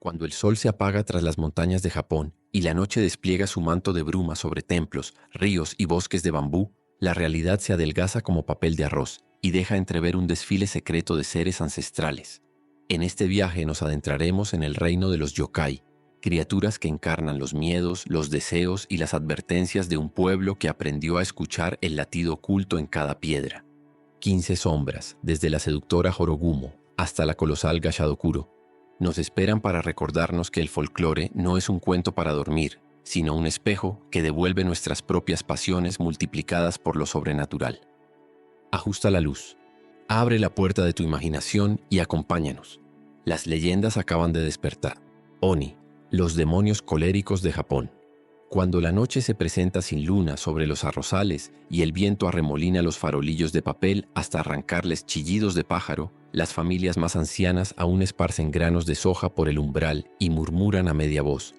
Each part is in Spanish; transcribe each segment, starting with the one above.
Cuando el sol se apaga tras las montañas de Japón y la noche despliega su manto de bruma sobre templos, ríos y bosques de bambú, la realidad se adelgaza como papel de arroz y deja entrever un desfile secreto de seres ancestrales. En este viaje nos adentraremos en el reino de los yokai, criaturas que encarnan los miedos, los deseos y las advertencias de un pueblo que aprendió a escuchar el latido oculto en cada piedra. 15 sombras, desde la seductora Horogumo hasta la colosal Gashadokuro, nos esperan para recordarnos que el folclore no es un cuento para dormir, sino un espejo que devuelve nuestras propias pasiones multiplicadas por lo sobrenatural. Ajusta la luz, abre la puerta de tu imaginación y acompáñanos. Las leyendas acaban de despertar. Oni, los demonios coléricos de Japón. Cuando la noche se presenta sin luna sobre los arrozales y el viento arremolina los farolillos de papel hasta arrancarles chillidos de pájaro, las familias más ancianas aún esparcen granos de soja por el umbral y murmuran a media voz: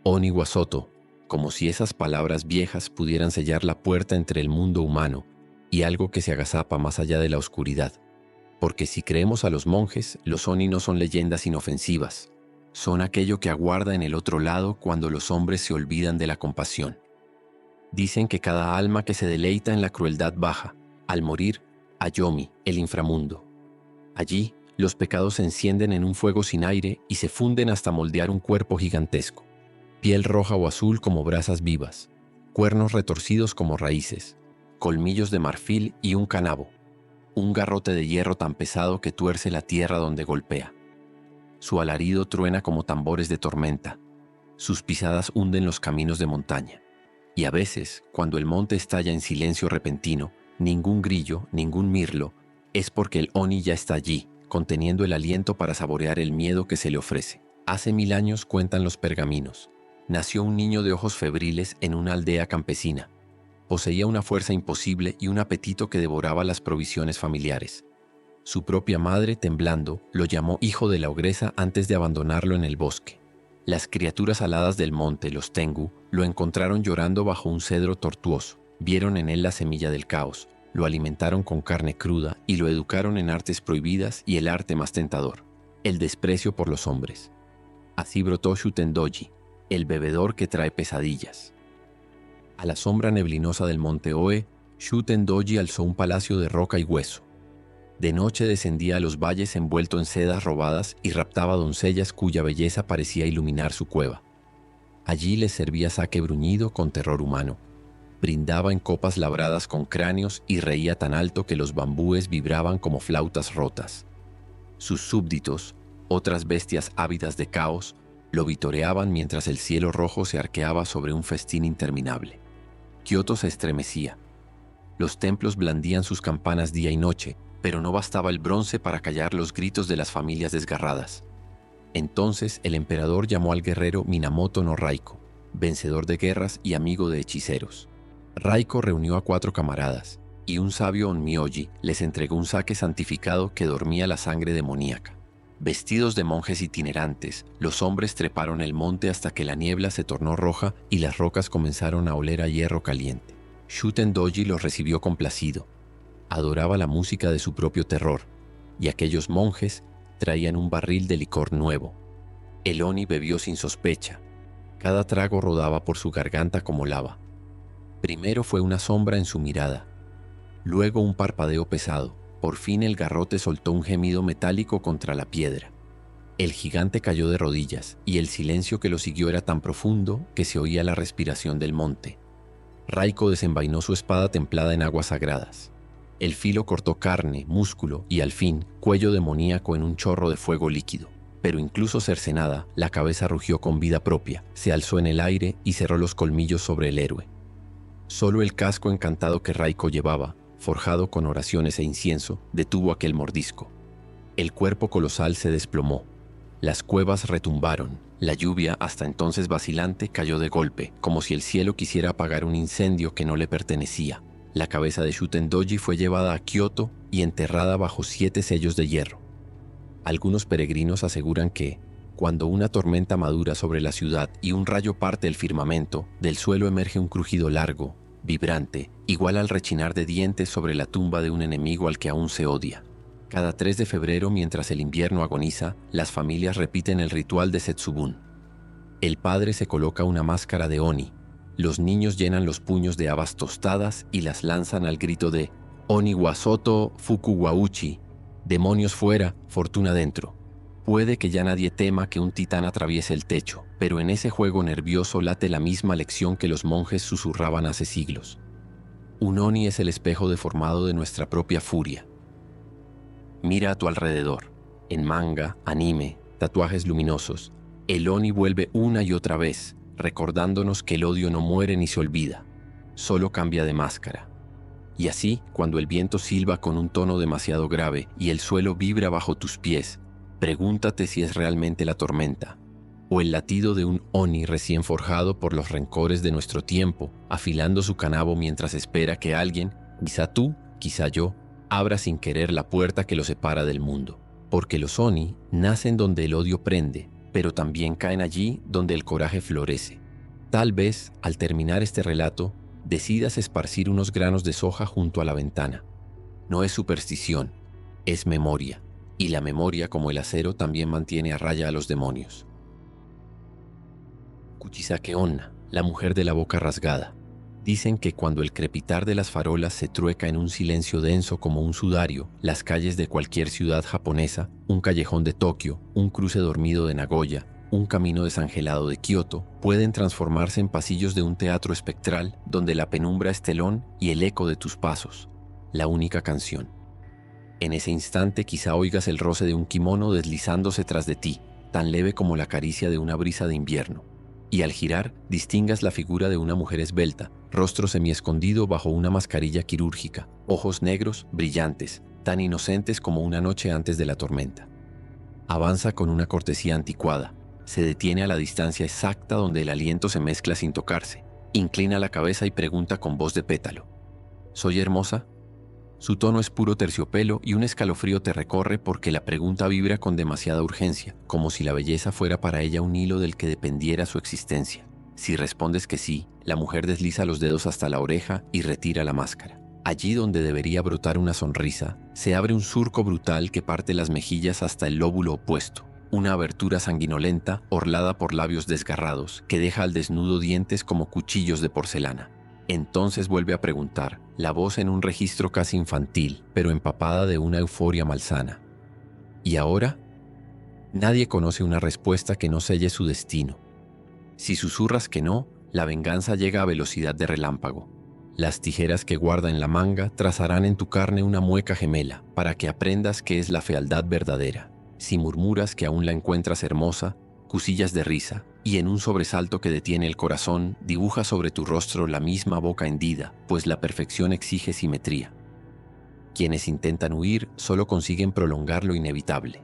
Oni Wasoto, como si esas palabras viejas pudieran sellar la puerta entre el mundo humano y algo que se agazapa más allá de la oscuridad. Porque si creemos a los monjes, los Oni no son leyendas inofensivas. Son aquello que aguarda en el otro lado cuando los hombres se olvidan de la compasión. Dicen que cada alma que se deleita en la crueldad baja, al morir, a Yomi, el inframundo. Allí, los pecados se encienden en un fuego sin aire y se funden hasta moldear un cuerpo gigantesco. Piel roja o azul como brasas vivas, cuernos retorcidos como raíces, colmillos de marfil y un canabo, un garrote de hierro tan pesado que tuerce la tierra donde golpea. Su alarido truena como tambores de tormenta. Sus pisadas hunden los caminos de montaña. Y a veces, cuando el monte estalla en silencio repentino, ningún grillo, ningún mirlo, es porque el Oni ya está allí, conteniendo el aliento para saborear el miedo que se le ofrece. Hace 1000 años, cuentan los pergaminos, nació un niño de ojos febriles en una aldea campesina. Poseía una fuerza imposible y un apetito que devoraba las provisiones familiares. Su propia madre, temblando, lo llamó hijo de la ogresa antes de abandonarlo en el bosque. Las criaturas aladas del monte, los Tengu, lo encontraron llorando bajo un cedro tortuoso. Vieron en él la semilla del caos, lo alimentaron con carne cruda y lo educaron en artes prohibidas y el arte más tentador, el desprecio por los hombres. Así brotó Shutendoji, el bebedor que trae pesadillas. A la sombra neblinosa del monte Oe, Shutendoji alzó un palacio de roca y hueso. De noche descendía a los valles envuelto en sedas robadas y raptaba doncellas cuya belleza parecía iluminar su cueva. Allí les servía sake bruñido con terror humano. Brindaba en copas labradas con cráneos y reía tan alto que los bambúes vibraban como flautas rotas. Sus súbditos, otras bestias ávidas de caos, lo vitoreaban mientras el cielo rojo se arqueaba sobre un festín interminable. Kioto se estremecía. Los templos blandían sus campanas día y noche, pero no bastaba el bronce para callar los gritos de las familias desgarradas. Entonces el emperador llamó al guerrero Minamoto no Raiko, vencedor de guerras y amigo de hechiceros. Raiko reunió a 4 camaradas, y un sabio Onmyoji les entregó un sake santificado que dormía la sangre demoníaca. Vestidos de monjes itinerantes, los hombres treparon el monte hasta que la niebla se tornó roja y las rocas comenzaron a oler a hierro caliente. Shutendoji los recibió complacido. Adoraba la música de su propio terror, y aquellos monjes traían un barril de licor nuevo. El Oni bebió sin sospecha. Cada trago rodaba por su garganta como lava. Primero fue una sombra en su mirada, luego un parpadeo pesado. Por fin el garrote soltó un gemido metálico contra la piedra. El gigante cayó de rodillas, y el silencio que lo siguió era tan profundo que se oía la respiración del monte. Raiko desenvainó su espada templada en aguas sagradas. El filo cortó carne, músculo y, al fin, cuello demoníaco en un chorro de fuego líquido. Pero incluso cercenada, la cabeza rugió con vida propia, se alzó en el aire y cerró los colmillos sobre el héroe. Solo el casco encantado que Raiko llevaba, forjado con oraciones e incienso, detuvo aquel mordisco. El cuerpo colosal se desplomó. Las cuevas retumbaron. La lluvia, hasta entonces vacilante, cayó de golpe, como si el cielo quisiera apagar un incendio que no le pertenecía. La cabeza de Shutendoji fue llevada a Kioto y enterrada bajo 7 sellos de hierro. Algunos peregrinos aseguran que, cuando una tormenta madura sobre la ciudad y un rayo parte el firmamento, del suelo emerge un crujido largo, vibrante, igual al rechinar de dientes sobre la tumba de un enemigo al que aún se odia. Cada 3 de febrero, mientras el invierno agoniza, las familias repiten el ritual de Setsubun. El padre se coloca una máscara de Oni. Los niños llenan los puños de habas tostadas y las lanzan al grito de Oni wa soto, fuku wa uchi. Demonios fuera, fortuna dentro. Puede que ya nadie tema que un titán atraviese el techo, pero en ese juego nervioso late la misma lección que los monjes susurraban hace siglos. Un Oni es el espejo deformado de nuestra propia furia. Mira a tu alrededor. En manga, anime, tatuajes luminosos, el Oni vuelve una y otra vez, recordándonos que el odio no muere ni se olvida, solo cambia de máscara. Y así, cuando el viento silba con un tono demasiado grave y el suelo vibra bajo tus pies, pregúntate si es realmente la tormenta, o el latido de un Oni recién forjado por los rencores de nuestro tiempo, afilando su canabo mientras espera que alguien, quizá tú, quizá yo, abra sin querer la puerta que lo separa del mundo. Porque los Oni nacen donde el odio prende, pero también caen allí donde el coraje florece. Tal vez, al terminar este relato, decidas esparcir unos granos de soja junto a la ventana. No es superstición, es memoria, y la memoria, como el acero, también mantiene a raya a los demonios. Kuchisake Onna, la mujer de la boca rasgada. Dicen que cuando el crepitar de las farolas se trueca en un silencio denso como un sudario, las calles de cualquier ciudad japonesa, un callejón de Tokio, un cruce dormido de Nagoya, un camino desangelado de Kioto, pueden transformarse en pasillos de un teatro espectral donde la penumbra es telón y el eco de tus pasos, la única canción. En ese instante quizá oigas el roce de un kimono deslizándose tras de ti, tan leve como la caricia de una brisa de invierno. Y al girar, distingas la figura de una mujer esbelta, rostro semiescondido bajo una mascarilla quirúrgica, ojos negros, brillantes, tan inocentes como una noche antes de la tormenta. Avanza con una cortesía anticuada, se detiene a la distancia exacta donde el aliento se mezcla sin tocarse, inclina la cabeza y pregunta con voz de pétalo: ¿Soy hermosa? Su tono es puro terciopelo y un escalofrío te recorre porque la pregunta vibra con demasiada urgencia, como si la belleza fuera para ella un hilo del que dependiera su existencia. Si respondes que sí, la mujer desliza los dedos hasta la oreja y retira la máscara. Allí donde debería brotar una sonrisa, se abre un surco brutal que parte las mejillas hasta el lóbulo opuesto, una abertura sanguinolenta orlada por labios desgarrados que deja al desnudo dientes como cuchillos de porcelana. Entonces vuelve a preguntar, la voz en un registro casi infantil, pero empapada de una euforia malsana. ¿Y ahora? Nadie conoce una respuesta que no selle su destino. Si susurras que no, la venganza llega a velocidad de relámpago. Las tijeras que guarda en la manga trazarán en tu carne una mueca gemela para que aprendas qué es la fealdad verdadera. Si murmuras que aún la encuentras hermosa, cusillas de risa, y en un sobresalto que detiene el corazón, dibuja sobre tu rostro la misma boca hendida, pues la perfección exige simetría. Quienes intentan huir solo consiguen prolongar lo inevitable.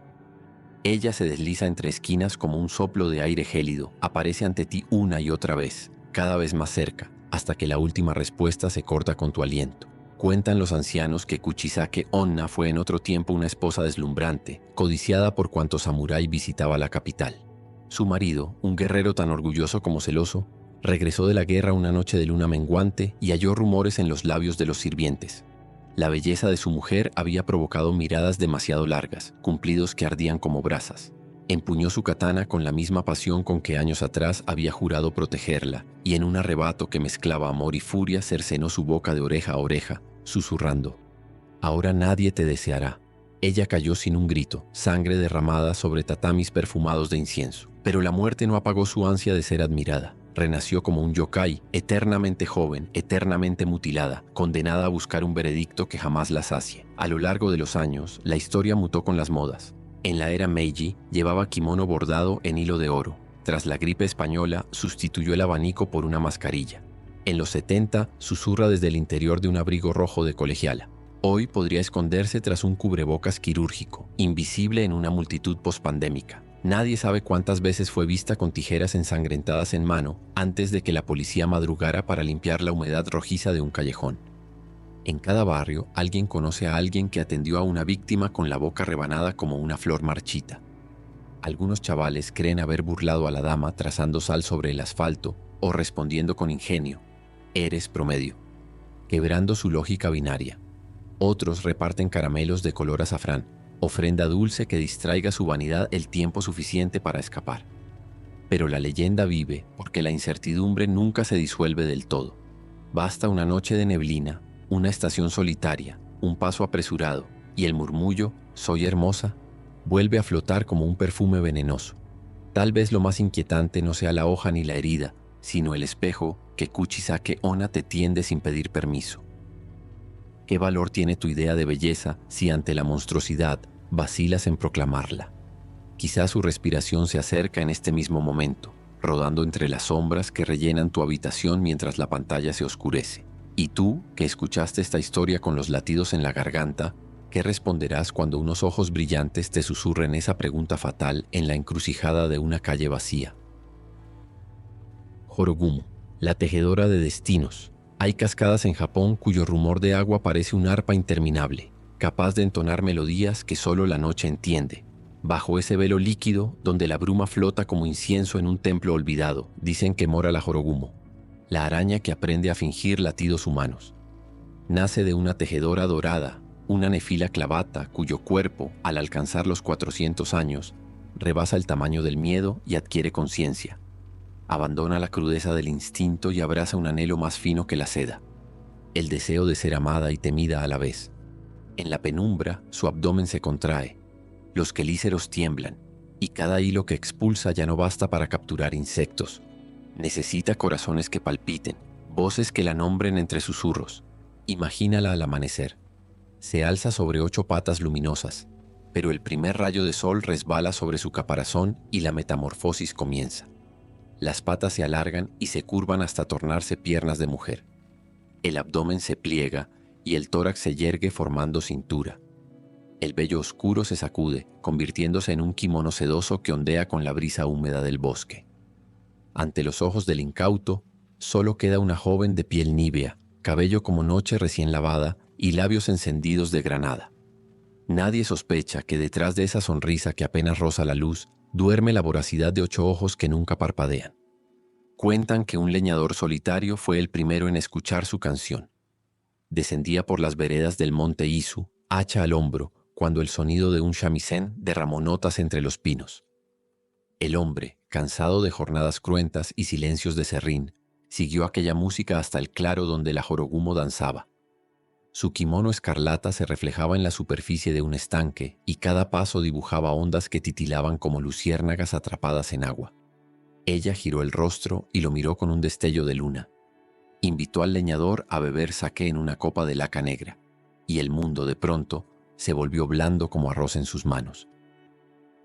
Ella se desliza entre esquinas como un soplo de aire gélido, aparece ante ti una y otra vez, cada vez más cerca, hasta que la última respuesta se corta con tu aliento. Cuentan los ancianos que Kuchisake Onna fue en otro tiempo una esposa deslumbrante, codiciada por cuanto samurái visitaba la capital. Su marido, un guerrero tan orgulloso como celoso, regresó de la guerra una noche de luna menguante y halló rumores en los labios de los sirvientes. La belleza de su mujer había provocado miradas demasiado largas, cumplidos que ardían como brasas. Empuñó su katana con la misma pasión con que años atrás había jurado protegerla, y en un arrebato que mezclaba amor y furia cercenó su boca de oreja a oreja, susurrando: «Ahora nadie te deseará». Ella cayó sin un grito, sangre derramada sobre tatamis perfumados de incienso. Pero la muerte no apagó su ansia de ser admirada. Renació como un yokai, eternamente joven, eternamente mutilada, condenada a buscar un veredicto que jamás la sacie. A lo largo de los años, la historia mutó con las modas. En la era Meiji, llevaba kimono bordado en hilo de oro. Tras la gripe española, sustituyó el abanico por una mascarilla. En los 70, susurra desde el interior de un abrigo rojo de colegiala. Hoy podría esconderse tras un cubrebocas quirúrgico, invisible en una multitud pospandémica. Nadie sabe cuántas veces fue vista con tijeras ensangrentadas en mano antes de que la policía madrugara para limpiar la humedad rojiza de un callejón. En cada barrio, alguien conoce a alguien que atendió a una víctima con la boca rebanada como una flor marchita. Algunos chavales creen haber burlado a la dama trazando sal sobre el asfalto o respondiendo con ingenio: «Eres promedio», quebrando su lógica binaria. Otros reparten caramelos de color azafrán, ofrenda dulce que distraiga su vanidad el tiempo suficiente para escapar. Pero la leyenda vive porque la incertidumbre nunca se disuelve del todo. Basta una noche de neblina, una estación solitaria, un paso apresurado, y el murmullo, «Soy hermosa», vuelve a flotar como un perfume venenoso. Tal vez lo más inquietante no sea la hoja ni la herida, sino el espejo que Kuchisake Onna te tiende sin pedir permiso. ¿Qué valor tiene tu idea de belleza si ante la monstruosidad vacilas en proclamarla? Quizás su respiración se acerca en este mismo momento, rodando entre las sombras que rellenan tu habitación mientras la pantalla se oscurece. Y tú, que escuchaste esta historia con los latidos en la garganta, ¿qué responderás cuando unos ojos brillantes te susurren esa pregunta fatal en la encrucijada de una calle vacía? Horogumo, la tejedora de destinos. Hay cascadas en Japón cuyo rumor de agua parece un arpa interminable, capaz de entonar melodías que solo la noche entiende. Bajo ese velo líquido, donde la bruma flota como incienso en un templo olvidado, dicen que mora la Horogumo, la araña que aprende a fingir latidos humanos. Nace de una tejedora dorada, una nefila clavata cuyo cuerpo, al alcanzar los 400 años, rebasa el tamaño del miedo y adquiere conciencia. Abandona la crudeza del instinto y abraza un anhelo más fino que la seda, el deseo de ser amada y temida a la vez. En la penumbra, su abdomen se contrae, los quelíceros tiemblan, y cada hilo que expulsa ya no basta para capturar insectos. Necesita corazones que palpiten, voces que la nombren entre susurros. Imagínala al amanecer. Se alza sobre 8 patas luminosas, pero el primer rayo de sol resbala sobre su caparazón y la metamorfosis comienza. Las patas se alargan y se curvan hasta tornarse piernas de mujer. El abdomen se pliega y el tórax se yergue formando cintura. El vello oscuro se sacude, convirtiéndose en un kimono sedoso que ondea con la brisa húmeda del bosque. Ante los ojos del incauto, solo queda una joven de piel nívea, cabello como noche recién lavada y labios encendidos de granada. Nadie sospecha que detrás de esa sonrisa que apenas roza la luz, duerme la voracidad de 8 ojos que nunca parpadean. Cuentan que un leñador solitario fue el primero en escuchar su canción. Descendía por las veredas del monte Izu, hacha al hombro, cuando el sonido de un shamisen derramó notas entre los pinos. El hombre, cansado de jornadas cruentas y silencios de serrín, siguió aquella música hasta el claro donde la Horogumo danzaba. Su kimono escarlata se reflejaba en la superficie de un estanque y cada paso dibujaba ondas que titilaban como luciérnagas atrapadas en agua. Ella giró el rostro y lo miró con un destello de luna. Invitó al leñador a beber saqué en una copa de laca negra, y el mundo, de pronto, se volvió blando como arroz en sus manos.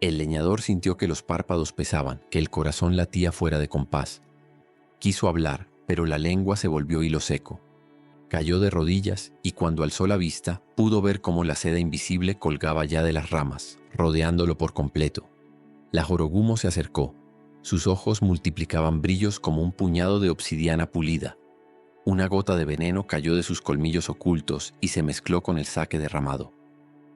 El leñador sintió que los párpados pesaban, que el corazón latía fuera de compás. Quiso hablar, pero la lengua se volvió hilo seco. Cayó de rodillas y cuando alzó la vista, pudo ver cómo la seda invisible colgaba ya de las ramas, rodeándolo por completo. La Horogumo se acercó. Sus ojos multiplicaban brillos como un puñado de obsidiana pulida. Una gota de veneno cayó de sus colmillos ocultos y se mezcló con el sake derramado.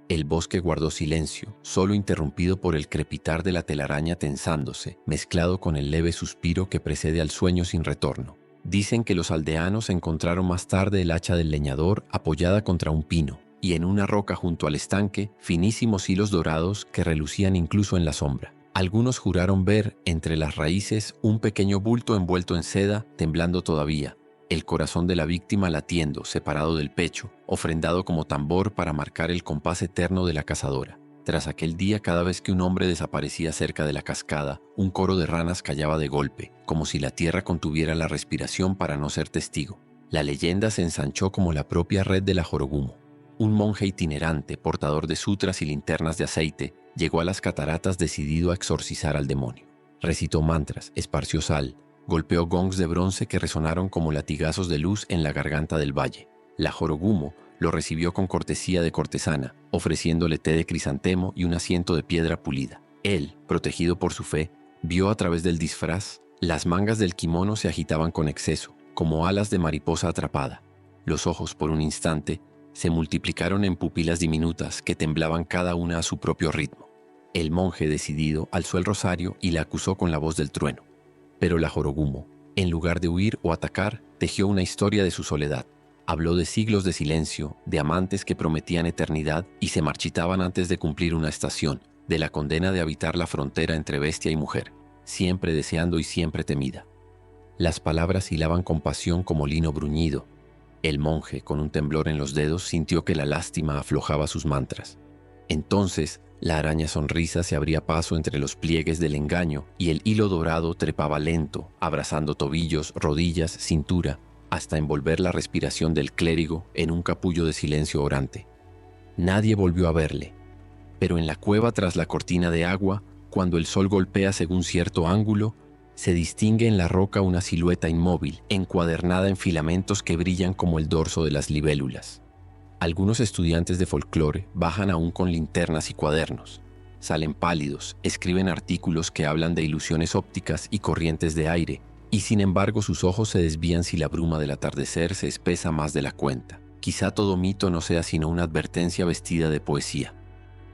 El bosque guardó silencio, solo interrumpido por el crepitar de la telaraña tensándose, mezclado con el leve suspiro que precede al sueño sin retorno. Dicen que los aldeanos encontraron más tarde el hacha del leñador apoyada contra un pino, y en una roca junto al estanque, finísimos hilos dorados que relucían incluso en la sombra. Algunos juraron ver, entre las raíces, un pequeño bulto envuelto en seda, temblando todavía, el corazón de la víctima latiendo, separado del pecho, ofrendado como tambor para marcar el compás eterno de la cazadora. Tras aquel día, cada vez que un hombre desaparecía cerca de la cascada, un coro de ranas callaba de golpe, como si la tierra contuviera la respiración para no ser testigo. La leyenda se ensanchó como la propia red de la Horogumo. Un monje itinerante, portador de sutras y linternas de aceite, llegó a las cataratas decidido a exorcizar al demonio. Recitó mantras, esparció sal, golpeó gongs de bronce que resonaron como latigazos de luz en la garganta del valle. La Horogumo lo recibió con cortesía de cortesana, ofreciéndole té de crisantemo y un asiento de piedra pulida. Él, protegido por su fe, vio a través del disfraz. Las mangas del kimono se agitaban con exceso, como alas de mariposa atrapada. Los ojos, por un instante, se multiplicaron en pupilas diminutas que temblaban cada una a su propio ritmo. El monje, decidido, alzó el rosario y la acusó con la voz del trueno. Pero la Horogumo, en lugar de huir o atacar, tejió una historia de su soledad. Habló de siglos de silencio, de amantes que prometían eternidad y se marchitaban antes de cumplir una estación, de la condena de habitar la frontera entre bestia y mujer, siempre deseando y siempre temida. Las palabras hilaban con pasión como lino bruñido. El monje, con un temblor en los dedos, sintió que la lástima aflojaba sus mantras. Entonces, la araña sonrisa se abría paso entre los pliegues del engaño y el hilo dorado trepaba lento, abrazando tobillos, rodillas, cintura, hasta envolver la respiración del clérigo en un capullo de silencio orante. Nadie volvió a verle, pero en la cueva tras la cortina de agua, cuando el sol golpea según cierto ángulo, se distingue en la roca una silueta inmóvil, encuadernada en filamentos que brillan como el dorso de las libélulas. Algunos estudiantes de folclore bajan aún con linternas y cuadernos. Salen pálidos, escriben artículos que hablan de ilusiones ópticas y corrientes de aire, y sin embargo sus ojos se desvían si la bruma del atardecer se espesa más de la cuenta. Quizá todo mito no sea sino una advertencia vestida de poesía.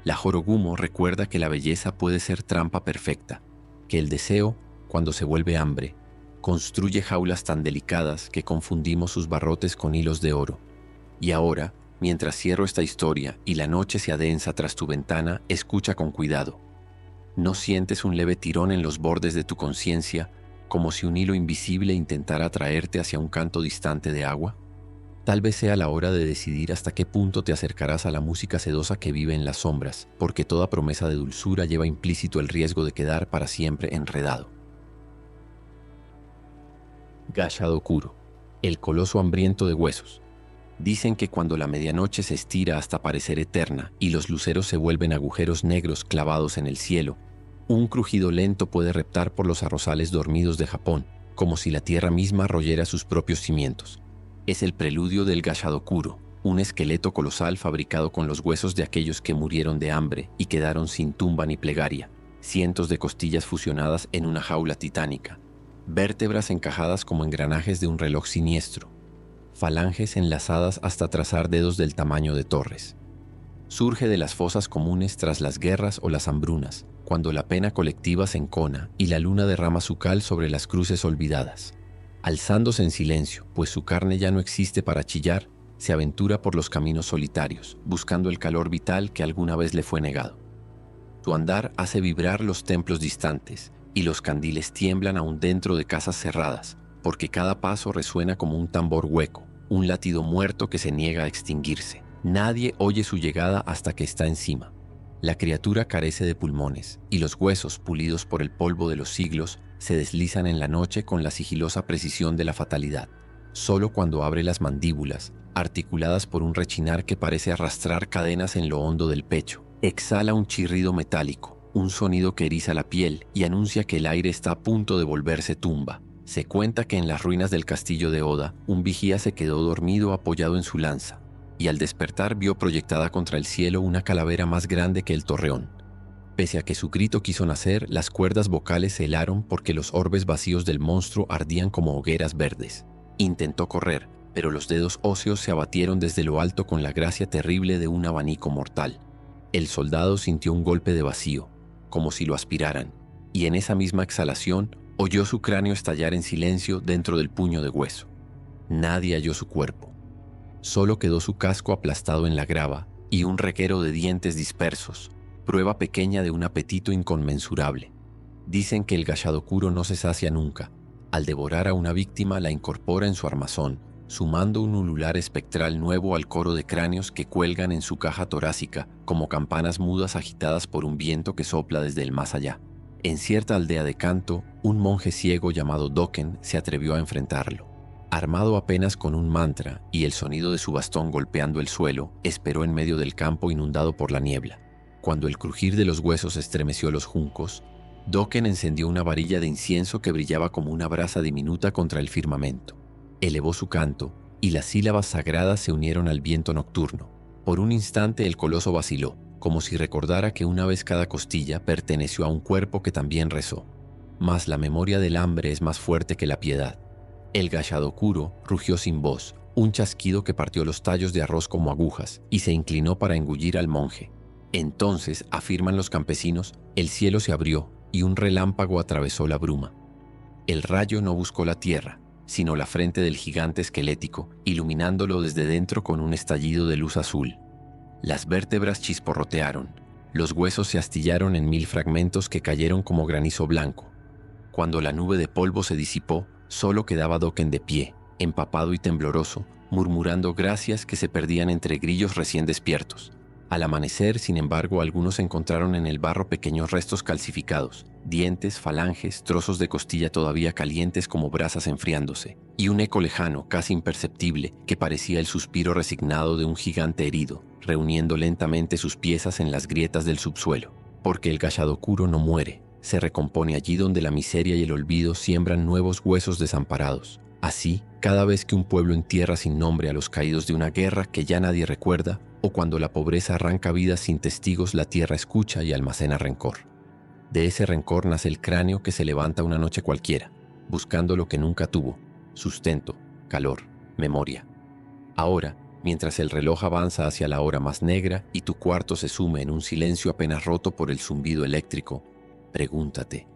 La Jorogumo recuerda que la belleza puede ser trampa perfecta, que el deseo, cuando se vuelve hambre, construye jaulas tan delicadas que confundimos sus barrotes con hilos de oro. Y ahora, mientras cierro esta historia y la noche se adensa tras tu ventana, escucha con cuidado. ¿No sientes un leve tirón en los bordes de tu conciencia, como si un hilo invisible intentara atraerte hacia un canto distante de agua? Tal vez sea la hora de decidir hasta qué punto te acercarás a la música sedosa que vive en las sombras, porque toda promesa de dulzura lleva implícito el riesgo de quedar para siempre enredado. Gashadokuro, el coloso hambriento de huesos. Dicen que cuando la medianoche se estira hasta parecer eterna y los luceros se vuelven agujeros negros clavados en el cielo, un crujido lento puede reptar por los arrozales dormidos de Japón, como si la tierra misma royera sus propios cimientos. Es el preludio del Gashadokuro, un esqueleto colosal fabricado con los huesos de aquellos que murieron de hambre y quedaron sin tumba ni plegaria, cientos de costillas fusionadas en una jaula titánica, vértebras encajadas como engranajes de un reloj siniestro, falanges enlazadas hasta trazar dedos del tamaño de torres. Surge de las fosas comunes tras las guerras o las hambrunas, cuando la pena colectiva se encona y la luna derrama su cal sobre las cruces olvidadas. Alzándose en silencio, pues su carne ya no existe para chillar, se aventura por los caminos solitarios, buscando el calor vital que alguna vez le fue negado. Su andar hace vibrar los templos distantes, y los candiles tiemblan aún dentro de casas cerradas, porque cada paso resuena como un tambor hueco, un latido muerto que se niega a extinguirse. Nadie oye su llegada hasta que está encima. La criatura carece de pulmones, y los huesos, pulidos por el polvo de los siglos, se deslizan en la noche con la sigilosa precisión de la fatalidad. Solo cuando abre las mandíbulas, articuladas por un rechinar que parece arrastrar cadenas en lo hondo del pecho, exhala un chirrido metálico, un sonido que eriza la piel y anuncia que el aire está a punto de volverse tumba. Se cuenta que en las ruinas del castillo de Oda, un vigía se quedó dormido apoyado en su lanza, y al despertar vio proyectada contra el cielo una calavera más grande que el torreón. Pese a que su grito quiso nacer, las cuerdas vocales se helaron porque los orbes vacíos del monstruo ardían como hogueras verdes. Intentó correr, pero los dedos óseos se abatieron desde lo alto con la gracia terrible de un abanico mortal. El soldado sintió un golpe de vacío, como si lo aspiraran, y en esa misma exhalación oyó su cráneo estallar en silencio dentro del puño de hueso. Nadie halló su cuerpo. Solo quedó su casco aplastado en la grava y un reguero de dientes dispersos, prueba pequeña de un apetito inconmensurable. Dicen que el Gashadokuro no se sacia nunca. Al devorar a una víctima la incorpora en su armazón, sumando un ulular espectral nuevo al coro de cráneos que cuelgan en su caja torácica como campanas mudas agitadas por un viento que sopla desde el más allá. En cierta aldea de Kanto, un monje ciego llamado Doken se atrevió a enfrentarlo. Armado apenas con un mantra y el sonido de su bastón golpeando el suelo, esperó en medio del campo inundado por la niebla. Cuando el crujir de los huesos estremeció los juncos, Doken encendió una varilla de incienso que brillaba como una brasa diminuta contra el firmamento. Elevó su canto y las sílabas sagradas se unieron al viento nocturno. Por un instante el coloso vaciló, como si recordara que una vez cada costilla perteneció a un cuerpo que también rezó. Mas la memoria del hambre es más fuerte que la piedad. El Gashadokuro rugió sin voz, un chasquido que partió los tallos de arroz como agujas, y se inclinó para engullir al monje. Entonces, afirman los campesinos, el cielo se abrió y un relámpago atravesó la bruma. El rayo no buscó la tierra, sino la frente del gigante esquelético, iluminándolo desde dentro con un estallido de luz azul. Las vértebras chisporrotearon, los huesos se astillaron en 1000 fragmentos que cayeron como granizo blanco. Cuando la nube de polvo se disipó, solo quedaba Dokken de pie, empapado y tembloroso, murmurando gracias que se perdían entre grillos recién despiertos. Al amanecer, sin embargo, algunos encontraron en el barro pequeños restos calcificados, dientes, falanges, trozos de costilla todavía calientes como brasas enfriándose, y un eco lejano, casi imperceptible, que parecía el suspiro resignado de un gigante herido, reuniendo lentamente sus piezas en las grietas del subsuelo. Porque el Gashadokuro no muere, se recompone allí donde la miseria y el olvido siembran nuevos huesos desamparados. Así, cada vez que un pueblo entierra sin nombre a los caídos de una guerra que ya nadie recuerda, o cuando la pobreza arranca vidas sin testigos, la tierra escucha y almacena rencor. De ese rencor nace el cráneo que se levanta una noche cualquiera, buscando lo que nunca tuvo: sustento, calor, memoria. Ahora, mientras el reloj avanza hacia la hora más negra y tu cuarto se sume en un silencio apenas roto por el zumbido eléctrico, pregúntate,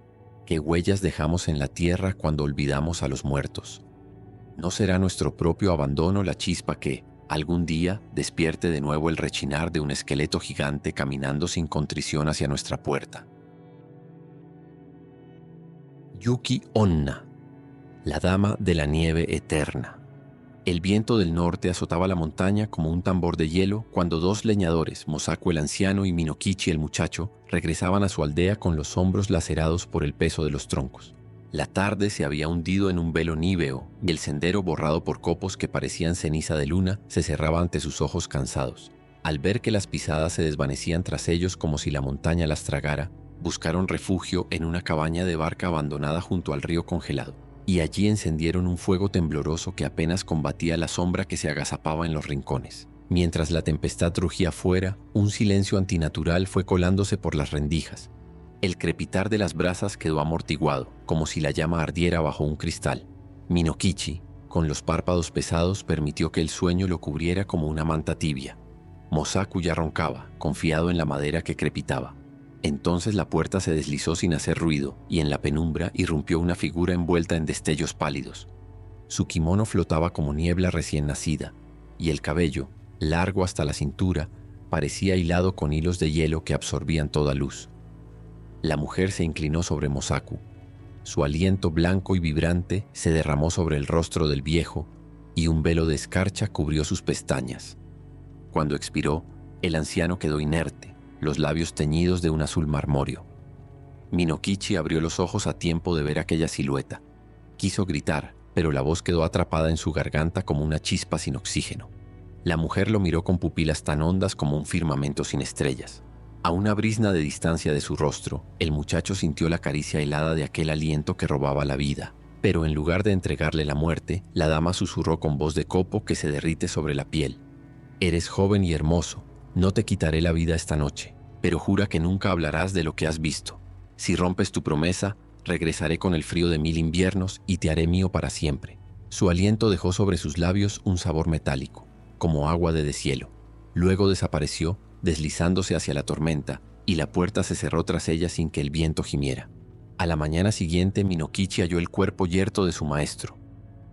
¿qué huellas dejamos en la tierra cuando olvidamos a los muertos? ¿No será nuestro propio abandono la chispa que, algún día, despierte de nuevo el rechinar de un esqueleto gigante caminando sin contrición hacia nuestra puerta? Yuki Onna, la dama de la nieve eterna. El viento del norte azotaba la montaña como un tambor de hielo cuando dos leñadores, Mosaku el anciano y Minokichi el muchacho, regresaban a su aldea con los hombros lacerados por el peso de los troncos. La tarde se había hundido en un velo níveo y el sendero, borrado por copos que parecían ceniza de luna, se cerraba ante sus ojos cansados. Al ver que las pisadas se desvanecían tras ellos como si la montaña las tragara, buscaron refugio en una cabaña de barca abandonada junto al río congelado, y allí encendieron un fuego tembloroso que apenas combatía la sombra que se agazapaba en los rincones. Mientras la tempestad rugía fuera, un silencio antinatural fue colándose por las rendijas. El crepitar de las brasas quedó amortiguado, como si la llama ardiera bajo un cristal. Minokichi, con los párpados pesados, permitió que el sueño lo cubriera como una manta tibia. Mosaku ya roncaba, confiado en la madera que crepitaba. Entonces la puerta se deslizó sin hacer ruido, y en la penumbra irrumpió una figura envuelta en destellos pálidos. Su kimono flotaba como niebla recién nacida, y el cabello, largo hasta la cintura, parecía hilado con hilos de hielo que absorbían toda luz. La mujer se inclinó sobre Mosaku. Su aliento blanco y vibrante se derramó sobre el rostro del viejo, y un velo de escarcha cubrió sus pestañas. Cuando expiró, el anciano quedó inerte, los labios teñidos de un azul marmóreo. Minokichi abrió los ojos a tiempo de ver aquella silueta. Quiso gritar, pero la voz quedó atrapada en su garganta como una chispa sin oxígeno. La mujer lo miró con pupilas tan hondas como un firmamento sin estrellas. A una brizna de distancia de su rostro, el muchacho sintió la caricia helada de aquel aliento que robaba la vida. Pero en lugar de entregarle la muerte, la dama susurró con voz de copo que se derrite sobre la piel: «Eres joven y hermoso. No te quitaré la vida esta noche, pero jura que nunca hablarás de lo que has visto. Si rompes tu promesa, regresaré con el frío de 1000 inviernos y te haré mío para siempre». Su aliento dejó sobre sus labios un sabor metálico, como agua de deshielo. Luego desapareció, deslizándose hacia la tormenta, y la puerta se cerró tras ella sin que el viento gimiera. A la mañana siguiente, Minokichi halló el cuerpo yerto de su maestro.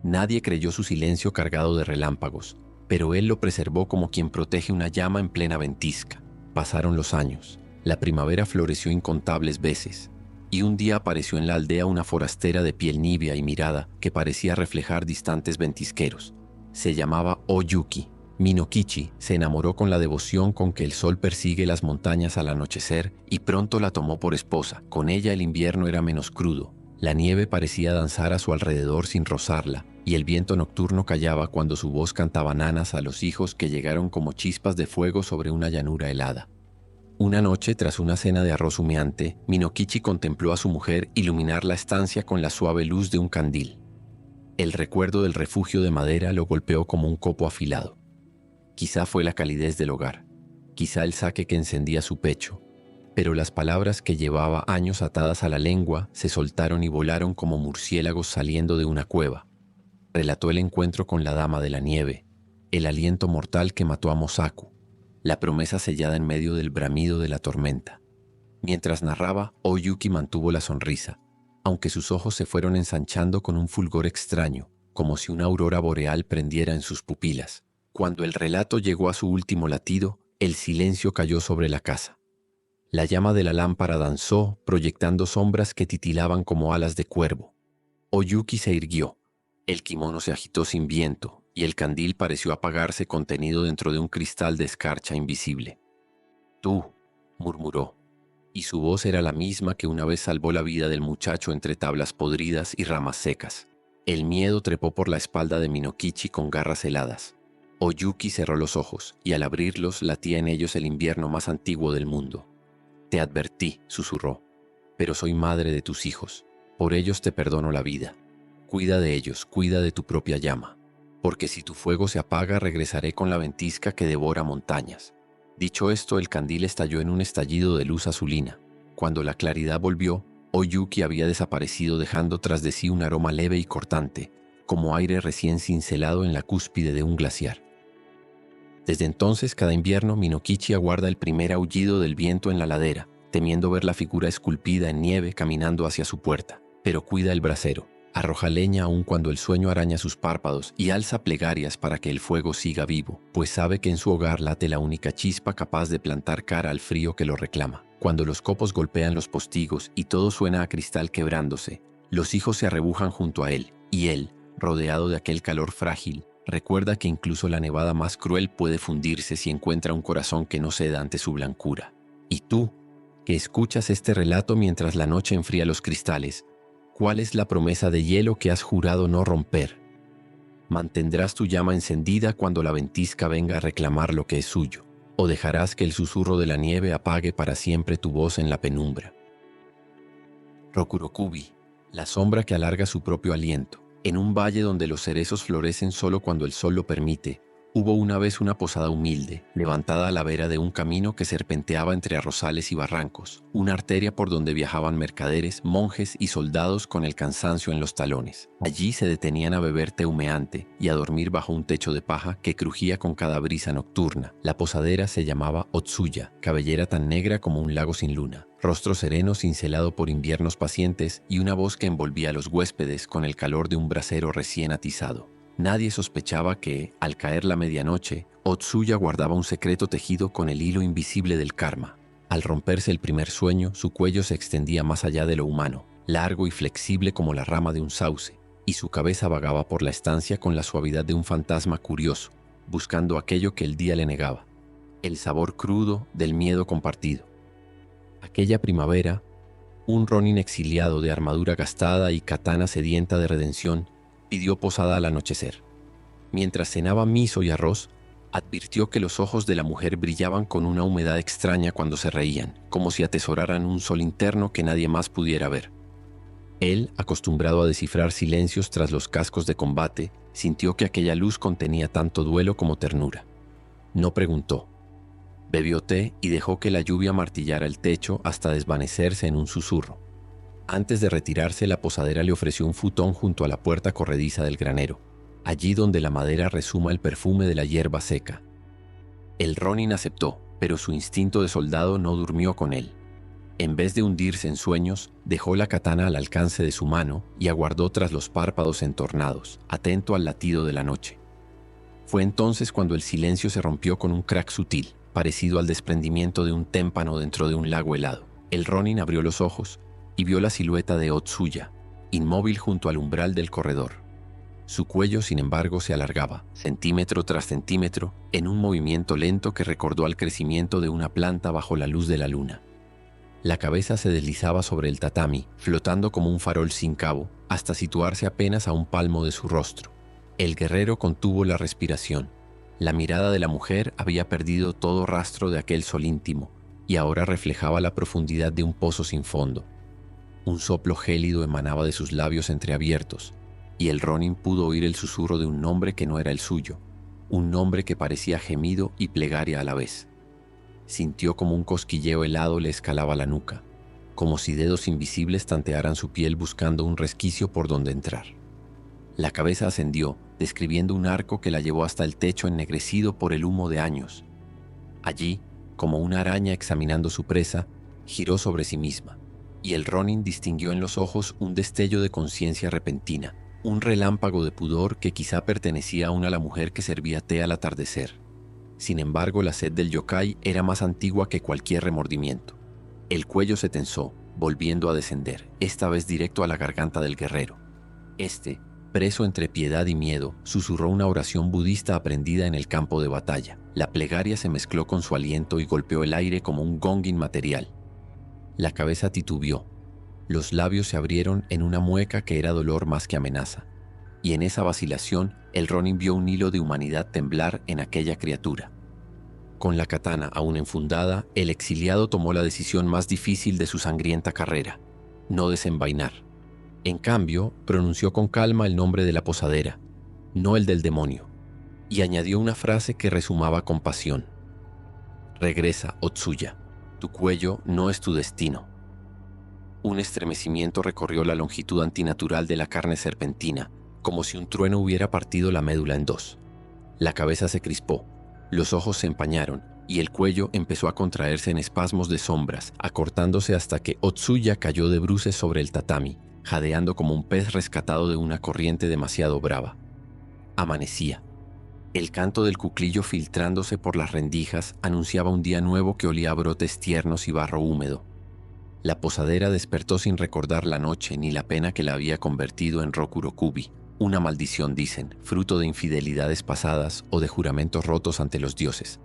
Nadie creyó su silencio cargado de relámpagos, pero él lo preservó como quien protege una llama en plena ventisca. Pasaron los años. La primavera floreció incontables veces, y un día apareció en la aldea una forastera de piel nívea y mirada que parecía reflejar distantes ventisqueros. Se llamaba Oyuki. Minokichi se enamoró con la devoción con que el sol persigue las montañas al anochecer y pronto la tomó por esposa. Con ella el invierno era menos crudo. La nieve parecía danzar a su alrededor sin rozarla, y el viento nocturno callaba cuando su voz cantaba nanas a los hijos que llegaron como chispas de fuego sobre una llanura helada. Una noche, tras una cena de arroz humeante, Minokichi contempló a su mujer iluminar la estancia con la suave luz de un candil. El recuerdo del refugio de madera lo golpeó como un copo afilado. Quizá fue la calidez del hogar, quizá el saque que encendía su pecho, pero las palabras que llevaba años atadas a la lengua se soltaron y volaron como murciélagos saliendo de una cueva. Relató el encuentro con la dama de la nieve, el aliento mortal que mató a Mosaku, la promesa sellada en medio del bramido de la tormenta. Mientras narraba, Oyuki mantuvo la sonrisa, aunque sus ojos se fueron ensanchando con un fulgor extraño, como si una aurora boreal prendiera en sus pupilas. Cuando el relato llegó a su último latido, el silencio cayó sobre la casa. La llama de la lámpara danzó, proyectando sombras que titilaban como alas de cuervo. Oyuki se irguió. El kimono se agitó sin viento, y el candil pareció apagarse contenido dentro de un cristal de escarcha invisible. «Tú», murmuró, y su voz era la misma que una vez salvó la vida del muchacho entre tablas podridas y ramas secas. El miedo trepó por la espalda de Minokichi con garras heladas. Oyuki cerró los ojos, y al abrirlos latía en ellos el invierno más antiguo del mundo. «Te advertí», susurró, «pero soy madre de tus hijos. Por ellos te perdono la vida. Cuida de ellos, cuida de tu propia llama. Porque si tu fuego se apaga, regresaré con la ventisca que devora montañas». Dicho esto, el candil estalló en un estallido de luz azulina. Cuando la claridad volvió, Oyuki había desaparecido dejando tras de sí un aroma leve y cortante, como aire recién cincelado en la cúspide de un glaciar. Desde entonces, cada invierno, Minokichi aguarda el primer aullido del viento en la ladera, temiendo ver la figura esculpida en nieve caminando hacia su puerta. Pero cuida el brasero, arroja leña aun cuando el sueño araña sus párpados y alza plegarias para que el fuego siga vivo, pues sabe que en su hogar late la única chispa capaz de plantar cara al frío que lo reclama. Cuando los copos golpean los postigos y todo suena a cristal quebrándose, los hijos se arrebujan junto a él, y él, rodeado de aquel calor frágil, recuerda que incluso la nevada más cruel puede fundirse si encuentra un corazón que no ceda ante su blancura. Y tú, que escuchas este relato mientras la noche enfría los cristales, ¿cuál es la promesa de hielo que has jurado no romper? ¿Mantendrás tu llama encendida cuando la ventisca venga a reclamar lo que es suyo? ¿O dejarás que el susurro de la nieve apague para siempre tu voz en la penumbra? Rokurokubi, la sombra que alarga su propio aliento. En un valle donde los cerezos florecen solo cuando el sol lo permite, hubo una vez una posada humilde, levantada a la vera de un camino que serpenteaba entre arrozales y barrancos, una arteria por donde viajaban mercaderes, monjes y soldados con el cansancio en los talones. Allí se detenían a beber té humeante y a dormir bajo un techo de paja que crujía con cada brisa nocturna. La posadera se llamaba Otsuya, cabellera tan negra como un lago sin luna, rostro sereno cincelado por inviernos pacientes y una voz que envolvía a los huéspedes con el calor de un brasero recién atizado. Nadie sospechaba que, al caer la medianoche, Otsuya guardaba un secreto tejido con el hilo invisible del karma. Al romperse el primer sueño, su cuello se extendía más allá de lo humano, largo y flexible como la rama de un sauce, y su cabeza vagaba por la estancia con la suavidad de un fantasma curioso, buscando aquello que el día le negaba, el sabor crudo del miedo compartido. Aquella primavera, un ronin exiliado de armadura gastada y katana sedienta de redención pidió posada al anochecer. Mientras cenaba miso y arroz, advirtió que los ojos de la mujer brillaban con una humedad extraña cuando se reían, como si atesoraran un sol interno que nadie más pudiera ver. Él, acostumbrado a descifrar silencios tras los cascos de combate, sintió que aquella luz contenía tanto duelo como ternura. No preguntó. Bebió té y dejó que la lluvia martillara el techo hasta desvanecerse en un susurro. Antes de retirarse, la posadera le ofreció un futón junto a la puerta corrediza del granero, allí donde la madera resuma el perfume de la hierba seca. El ronin aceptó, pero su instinto de soldado no durmió con él. En vez de hundirse en sueños, dejó la katana al alcance de su mano y aguardó tras los párpados entornados, atento al latido de la noche. Fue entonces cuando el silencio se rompió con un crack sutil, parecido al desprendimiento de un témpano dentro de un lago helado. El ronin abrió los ojos y vio la silueta de Otsuya, inmóvil junto al umbral del corredor. Su cuello, sin embargo, se alargaba, centímetro tras centímetro, en un movimiento lento que recordó al crecimiento de una planta bajo la luz de la luna. La cabeza se deslizaba sobre el tatami, flotando como un farol sin cabo, hasta situarse apenas a un palmo de su rostro. El guerrero contuvo la respiración. La mirada de la mujer había perdido todo rastro de aquel sol íntimo, y ahora reflejaba la profundidad de un pozo sin fondo. Un soplo gélido emanaba de sus labios entreabiertos, y el ronin pudo oír el susurro de un nombre que no era el suyo, un nombre que parecía gemido y plegaria a la vez. Sintió como un cosquilleo helado le escalaba la nuca, como si dedos invisibles tantearan su piel buscando un resquicio por donde entrar. La cabeza ascendió, describiendo un arco que la llevó hasta el techo ennegrecido por el humo de años. Allí, como una araña examinando su presa, giró sobre sí misma, y el ronin distinguió en los ojos un destello de conciencia repentina. un relámpago de pudor que quizá pertenecía aún a la mujer que servía té al atardecer. Sin embargo, la sed del yokai era más antigua que cualquier remordimiento. El cuello se tensó, volviendo a descender, esta vez directo a la garganta del guerrero. Este, preso entre piedad y miedo, susurró una oración budista aprendida en el campo de batalla. La plegaria se mezcló con su aliento y golpeó el aire como un gong inmaterial. La cabeza titubeó. Los labios se abrieron en una mueca que era dolor más que amenaza. Y en esa vacilación, el Ronin vio un hilo de humanidad temblar en aquella criatura. Con la katana aún enfundada, el exiliado tomó la decisión más difícil de su sangrienta carrera: no desenvainar. En cambio, pronunció con calma el nombre de la posadera, no el del demonio, y añadió una frase que rezumaba compasión. Regresa, Otsuya. Tu cuello no es tu destino. Un estremecimiento recorrió la longitud antinatural de la carne serpentina, como si un trueno hubiera partido la médula en dos. La cabeza se crispó, los ojos se empañaron y el cuello empezó a contraerse en espasmos de sombras, acortándose hasta que Otsuya cayó de bruces sobre el tatami, jadeando como un pez rescatado de una corriente demasiado brava. Amanecía. El canto del cuclillo filtrándose por las rendijas anunciaba un día nuevo que olía a brotes tiernos y barro húmedo. La posadera despertó sin recordar la noche ni la pena que la había convertido en Rokurokubi. Una maldición, dicen, fruto de infidelidades pasadas o de juramentos rotos ante los dioses.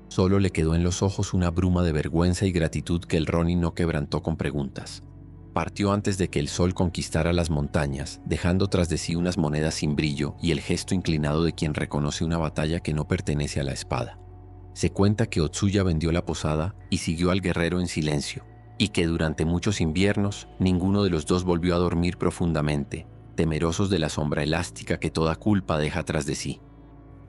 Solo le quedó en los ojos una bruma de vergüenza y gratitud que el Ronin no quebrantó con preguntas. Partió antes de que el sol conquistara las montañas, dejando tras de sí unas monedas sin brillo y el gesto inclinado de quien reconoce una batalla que no pertenece a la espada. Se cuenta que Otsuya vendió la posada y siguió al guerrero en silencio, y que durante muchos inviernos ninguno de los dos volvió a dormir profundamente, temerosos de la sombra elástica que toda culpa deja tras de sí.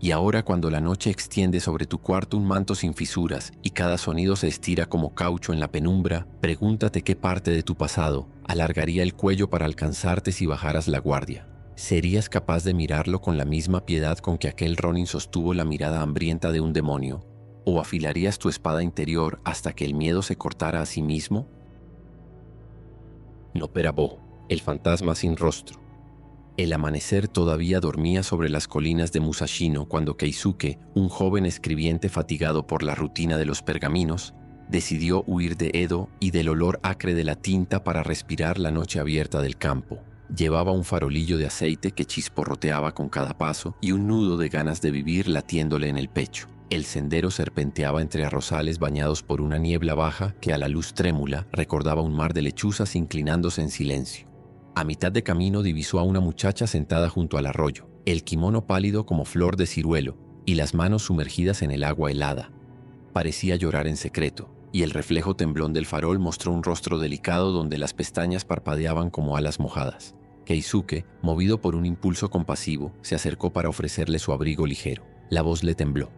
Y ahora, cuando la noche extiende sobre tu cuarto un manto sin fisuras y cada sonido se estira como caucho en la penumbra, pregúntate qué parte de tu pasado alargaría el cuello para alcanzarte si bajaras la guardia. ¿Serías capaz de mirarlo con la misma piedad con que aquel Ronin sostuvo la mirada hambrienta de un demonio? ¿O afilarías tu espada interior hasta que el miedo se cortara a sí mismo? Noperabo, el fantasma sin rostro. El amanecer todavía dormía sobre las colinas de Musashino cuando Keisuke, un joven escribiente fatigado por la rutina de los pergaminos, decidió huir de Edo y del olor acre de la tinta para respirar la noche abierta del campo. Llevaba un farolillo de aceite que chisporroteaba con cada paso y un nudo de ganas de vivir latiéndole en el pecho. El sendero serpenteaba entre arrozales bañados por una niebla baja que a la luz trémula recordaba un mar de lechuzas inclinándose en silencio. A mitad de camino divisó a una muchacha sentada junto al arroyo, el kimono pálido como flor de ciruelo y las manos sumergidas en el agua helada. Parecía llorar en secreto, y el reflejo temblón del farol mostró un rostro delicado donde las pestañas parpadeaban como alas mojadas. Keisuke, movido por un impulso compasivo, se acercó para ofrecerle su abrigo ligero. La voz le tembló.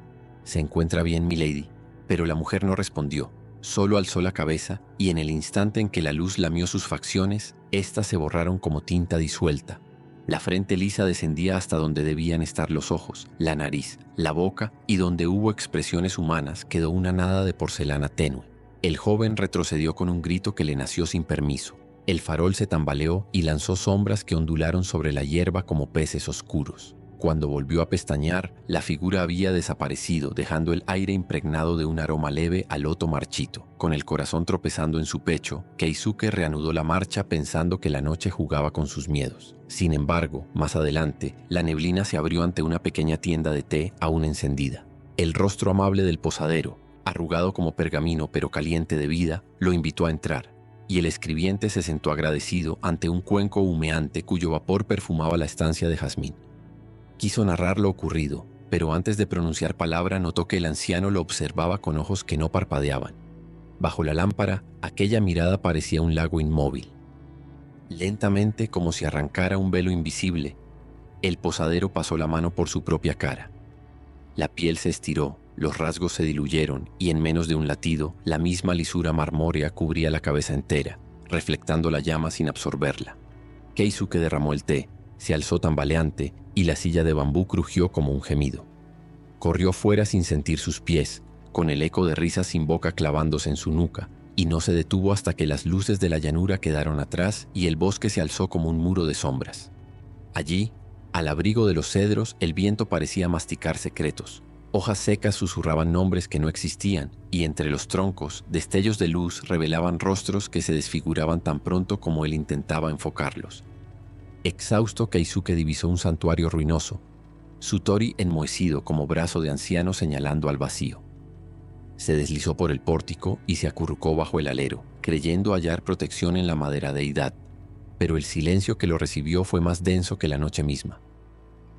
«¿Se encuentra bien, milady?» Pero la mujer no respondió. Solo alzó la cabeza y en el instante en que la luz lamió sus facciones, éstas se borraron como tinta disuelta. La frente lisa descendía hasta donde debían estar los ojos, la nariz, la boca y donde hubo expresiones humanas quedó una nada de porcelana tenue. El joven retrocedió con un grito que le nació sin permiso. El farol se tambaleó y lanzó sombras que ondularon sobre la hierba como peces oscuros. Cuando volvió a pestañear, la figura había desaparecido, dejando el aire impregnado de un aroma leve a loto marchito. Con el corazón tropezando en su pecho, Keisuke reanudó la marcha pensando que la noche jugaba con sus miedos. Sin embargo, más adelante, la neblina se abrió ante una pequeña tienda de té aún encendida. El rostro amable del posadero, arrugado como pergamino pero caliente de vida, lo invitó a entrar, y el escribiente se sentó agradecido ante un cuenco humeante cuyo vapor perfumaba la estancia de jazmín. Quiso narrar lo ocurrido, pero antes de pronunciar palabra notó que el anciano lo observaba con ojos que no parpadeaban. Bajo la lámpara, aquella mirada parecía un lago inmóvil. Lentamente, como si arrancara un velo invisible, el posadero pasó la mano por su propia cara. La piel se estiró, los rasgos se diluyeron y en menos de un latido, la misma lisura marmórea cubría la cabeza entera, reflectando la llama sin absorberla. Keisuke derramó el té, se alzó tambaleante y la silla de bambú crujió como un gemido. Corrió fuera sin sentir sus pies, con el eco de risas sin boca clavándose en su nuca, y no se detuvo hasta que las luces de la llanura quedaron atrás y el bosque se alzó como un muro de sombras. Allí, al abrigo de los cedros, el viento parecía masticar secretos. Hojas secas susurraban nombres que no existían, y entre los troncos, destellos de luz revelaban rostros que se desfiguraban tan pronto como él intentaba enfocarlos. Exhausto, Keisuke divisó un santuario ruinoso, su tori enmohecido como brazo de anciano señalando al vacío. Se deslizó por el pórtico y se acurrucó bajo el alero, creyendo hallar protección en la madera deidad, pero el silencio que lo recibió fue más denso que la noche misma.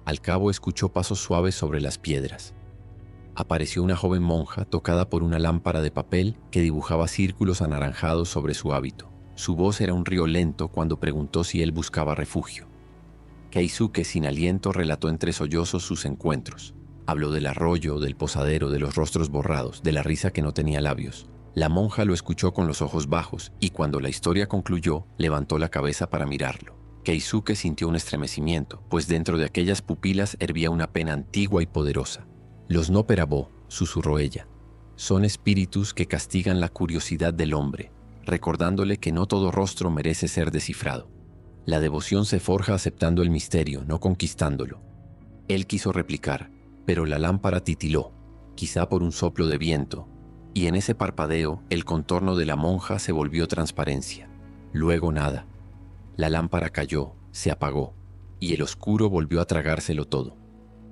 Al cabo escuchó pasos suaves sobre las piedras. Apareció una joven monja tocada por una lámpara de papel que dibujaba círculos anaranjados sobre su hábito. Su voz era un río lento cuando preguntó si él buscaba refugio. Keisuke, sin aliento, relató entre sollozos sus encuentros. Habló del arroyo, del posadero, de los rostros borrados, de la risa que no tenía labios. La monja lo escuchó con los ojos bajos y cuando la historia concluyó, levantó la cabeza para mirarlo. Keisuke sintió un estremecimiento, pues dentro de aquellas pupilas hervía una pena antigua y poderosa. «Los no perabó», susurró ella. «Son espíritus que castigan la curiosidad del hombre, recordándole que no todo rostro merece ser descifrado. La devoción se forja aceptando el misterio, no conquistándolo». Él quiso replicar, pero la lámpara titiló, quizá por un soplo de viento, y en ese parpadeo el contorno de la monja se volvió transparencia. Luego nada. La lámpara cayó, se apagó, y el oscuro volvió a tragárselo todo.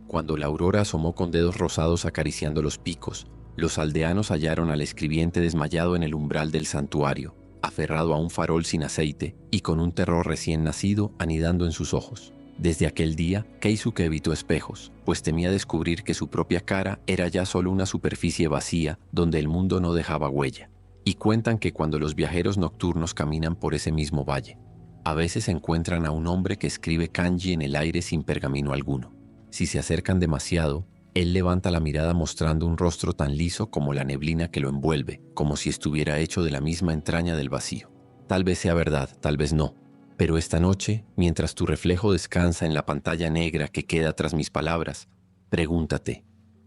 Cuando la aurora asomó con dedos rosados acariciando los picos, los aldeanos hallaron al escribiente desmayado en el umbral del santuario, aferrado a un farol sin aceite y con un terror recién nacido anidando en sus ojos. Desde aquel día, Keisuke evitó espejos, pues temía descubrir que su propia cara era ya solo una superficie vacía donde el mundo no dejaba huella. Y cuentan que cuando los viajeros nocturnos caminan por ese mismo valle, a veces encuentran a un hombre que escribe kanji en el aire sin pergamino alguno. Si se acercan demasiado, él levanta la mirada mostrando un rostro tan liso como la neblina que lo envuelve, como si estuviera hecho de la misma entraña del vacío. Tal vez sea verdad, tal vez no. Pero esta noche, mientras tu reflejo descansa en la pantalla negra que queda tras mis palabras, pregúntate,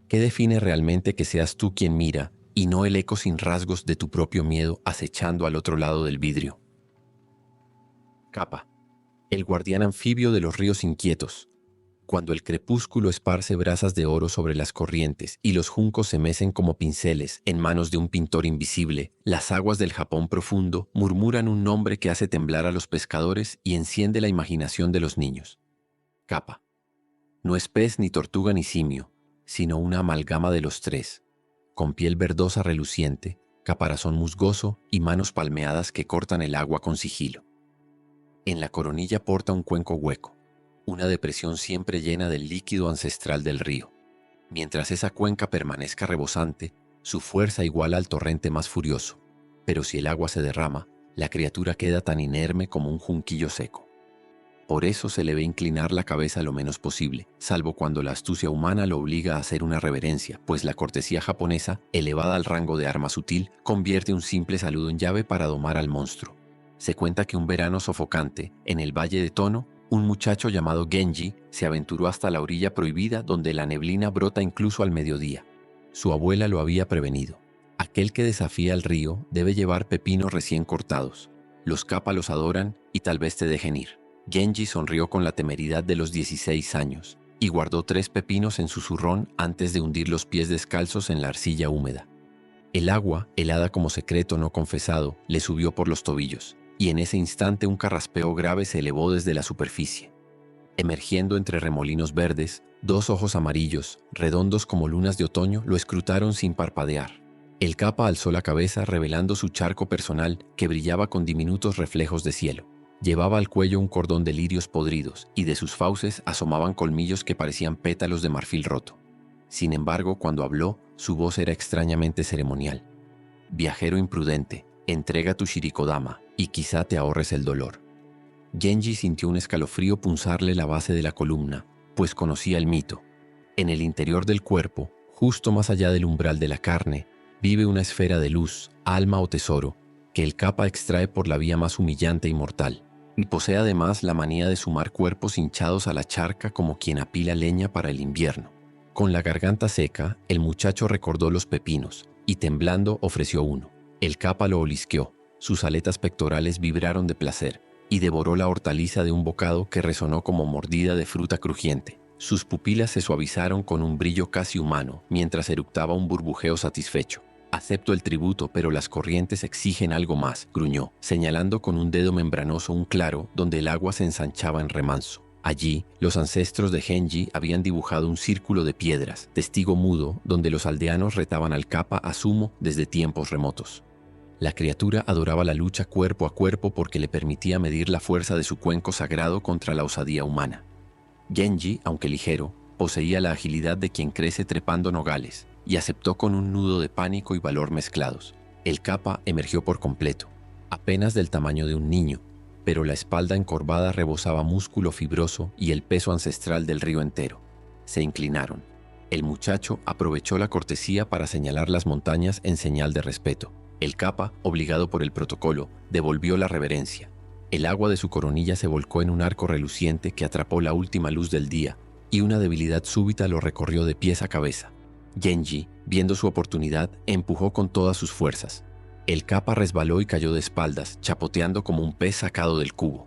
¿qué define realmente que seas tú quien mira y no el eco sin rasgos de tu propio miedo acechando al otro lado del vidrio? Kappa, el guardián anfibio de los ríos inquietos. Cuando el crepúsculo esparce brasas de oro sobre las corrientes y los juncos se mecen como pinceles en manos de un pintor invisible, las aguas del Japón profundo murmuran un nombre que hace temblar a los pescadores y enciende la imaginación de los niños. Kappa. No es pez ni tortuga ni simio, sino una amalgama de los tres, con piel verdosa reluciente, caparazón musgoso y manos palmeadas que cortan el agua con sigilo. En la coronilla porta un cuenco hueco, una depresión siempre llena del líquido ancestral del río. Mientras esa cuenca permanezca rebosante, su fuerza iguala al torrente más furioso. Pero si el agua se derrama, la criatura queda tan inerme como un junquillo seco. Por eso se le ve inclinar la cabeza lo menos posible, salvo cuando la astucia humana lo obliga a hacer una reverencia, pues la cortesía japonesa, elevada al rango de arma sutil, convierte un simple saludo en llave para domar al monstruo. Se cuenta que un verano sofocante, en el valle de Tono, un muchacho llamado Genji se aventuró hasta la orilla prohibida donde la neblina brota incluso al mediodía. Su abuela lo había prevenido. Aquel que desafía al río debe llevar pepinos recién cortados. Los Kappa los adoran y tal vez te dejen ir. Genji sonrió con la temeridad de los 16 años y guardó 3 pepinos en su zurrón antes de hundir los pies descalzos en la arcilla húmeda. El agua, helada como secreto no confesado, le subió por los tobillos, y en ese instante un carraspeo grave se elevó desde la superficie. Emergiendo entre remolinos verdes, 2 ojos amarillos, redondos como lunas de otoño, lo escrutaron sin parpadear. El Kappa alzó la cabeza revelando su charco personal que brillaba con diminutos reflejos de cielo. Llevaba al cuello un cordón de lirios podridos y de sus fauces asomaban colmillos que parecían pétalos de marfil roto. Sin embargo, cuando habló, su voz era extrañamente ceremonial. «Viajero imprudente, entrega tu shirikodama y quizá te ahorres el dolor». Genji sintió un escalofrío punzarle la base de la columna, pues conocía el mito. En el interior del cuerpo, justo más allá del umbral de la carne, vive una esfera de luz, alma o tesoro, que el Kappa extrae por la vía más humillante y mortal. Y posee además la manía de sumar cuerpos hinchados a la charca como quien apila leña para el invierno. Con la garganta seca, el muchacho recordó los pepinos y temblando ofreció uno. El Kappa lo olisqueó, sus aletas pectorales vibraron de placer, y devoró la hortaliza de un bocado que resonó como mordida de fruta crujiente. Sus pupilas se suavizaron con un brillo casi humano mientras eructaba un burbujeo satisfecho. «Acepto el tributo, pero las corrientes exigen algo más», gruñó, señalando con un dedo membranoso un claro donde el agua se ensanchaba en remanso. Allí, los ancestros de Genji habían dibujado un círculo de piedras, testigo mudo, donde los aldeanos retaban al Kappa a Sumo desde tiempos remotos. La criatura adoraba la lucha cuerpo a cuerpo porque le permitía medir la fuerza de su cuenco sagrado contra la osadía humana. Genji, aunque ligero, poseía la agilidad de quien crece trepando nogales, y aceptó con un nudo de pánico y valor mezclados. El Kappa emergió por completo, apenas del tamaño de un niño, pero la espalda encorvada rebosaba músculo fibroso y el peso ancestral del río entero. Se inclinaron. El muchacho aprovechó la cortesía para señalar las montañas en señal de respeto. El Kappa, obligado por el protocolo, devolvió la reverencia. El agua de su coronilla se volcó en un arco reluciente que atrapó la última luz del día, y una debilidad súbita lo recorrió de pies a cabeza. Genji, viendo su oportunidad, empujó con todas sus fuerzas. El Kappa resbaló y cayó de espaldas, chapoteando como un pez sacado del cubo.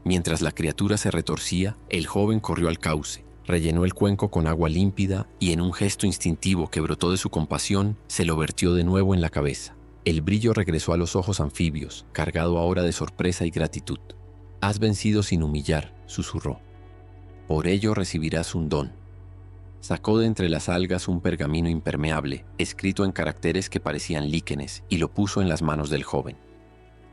Mientras la criatura se retorcía, el joven corrió al cauce, rellenó el cuenco con agua límpida y en un gesto instintivo que brotó de su compasión, se lo vertió de nuevo en la cabeza. El brillo regresó a los ojos anfibios, cargado ahora de sorpresa y gratitud. «Has vencido sin humillar», susurró. «Por ello recibirás un don». Sacó de entre las algas un pergamino impermeable, escrito en caracteres que parecían líquenes, y lo puso en las manos del joven.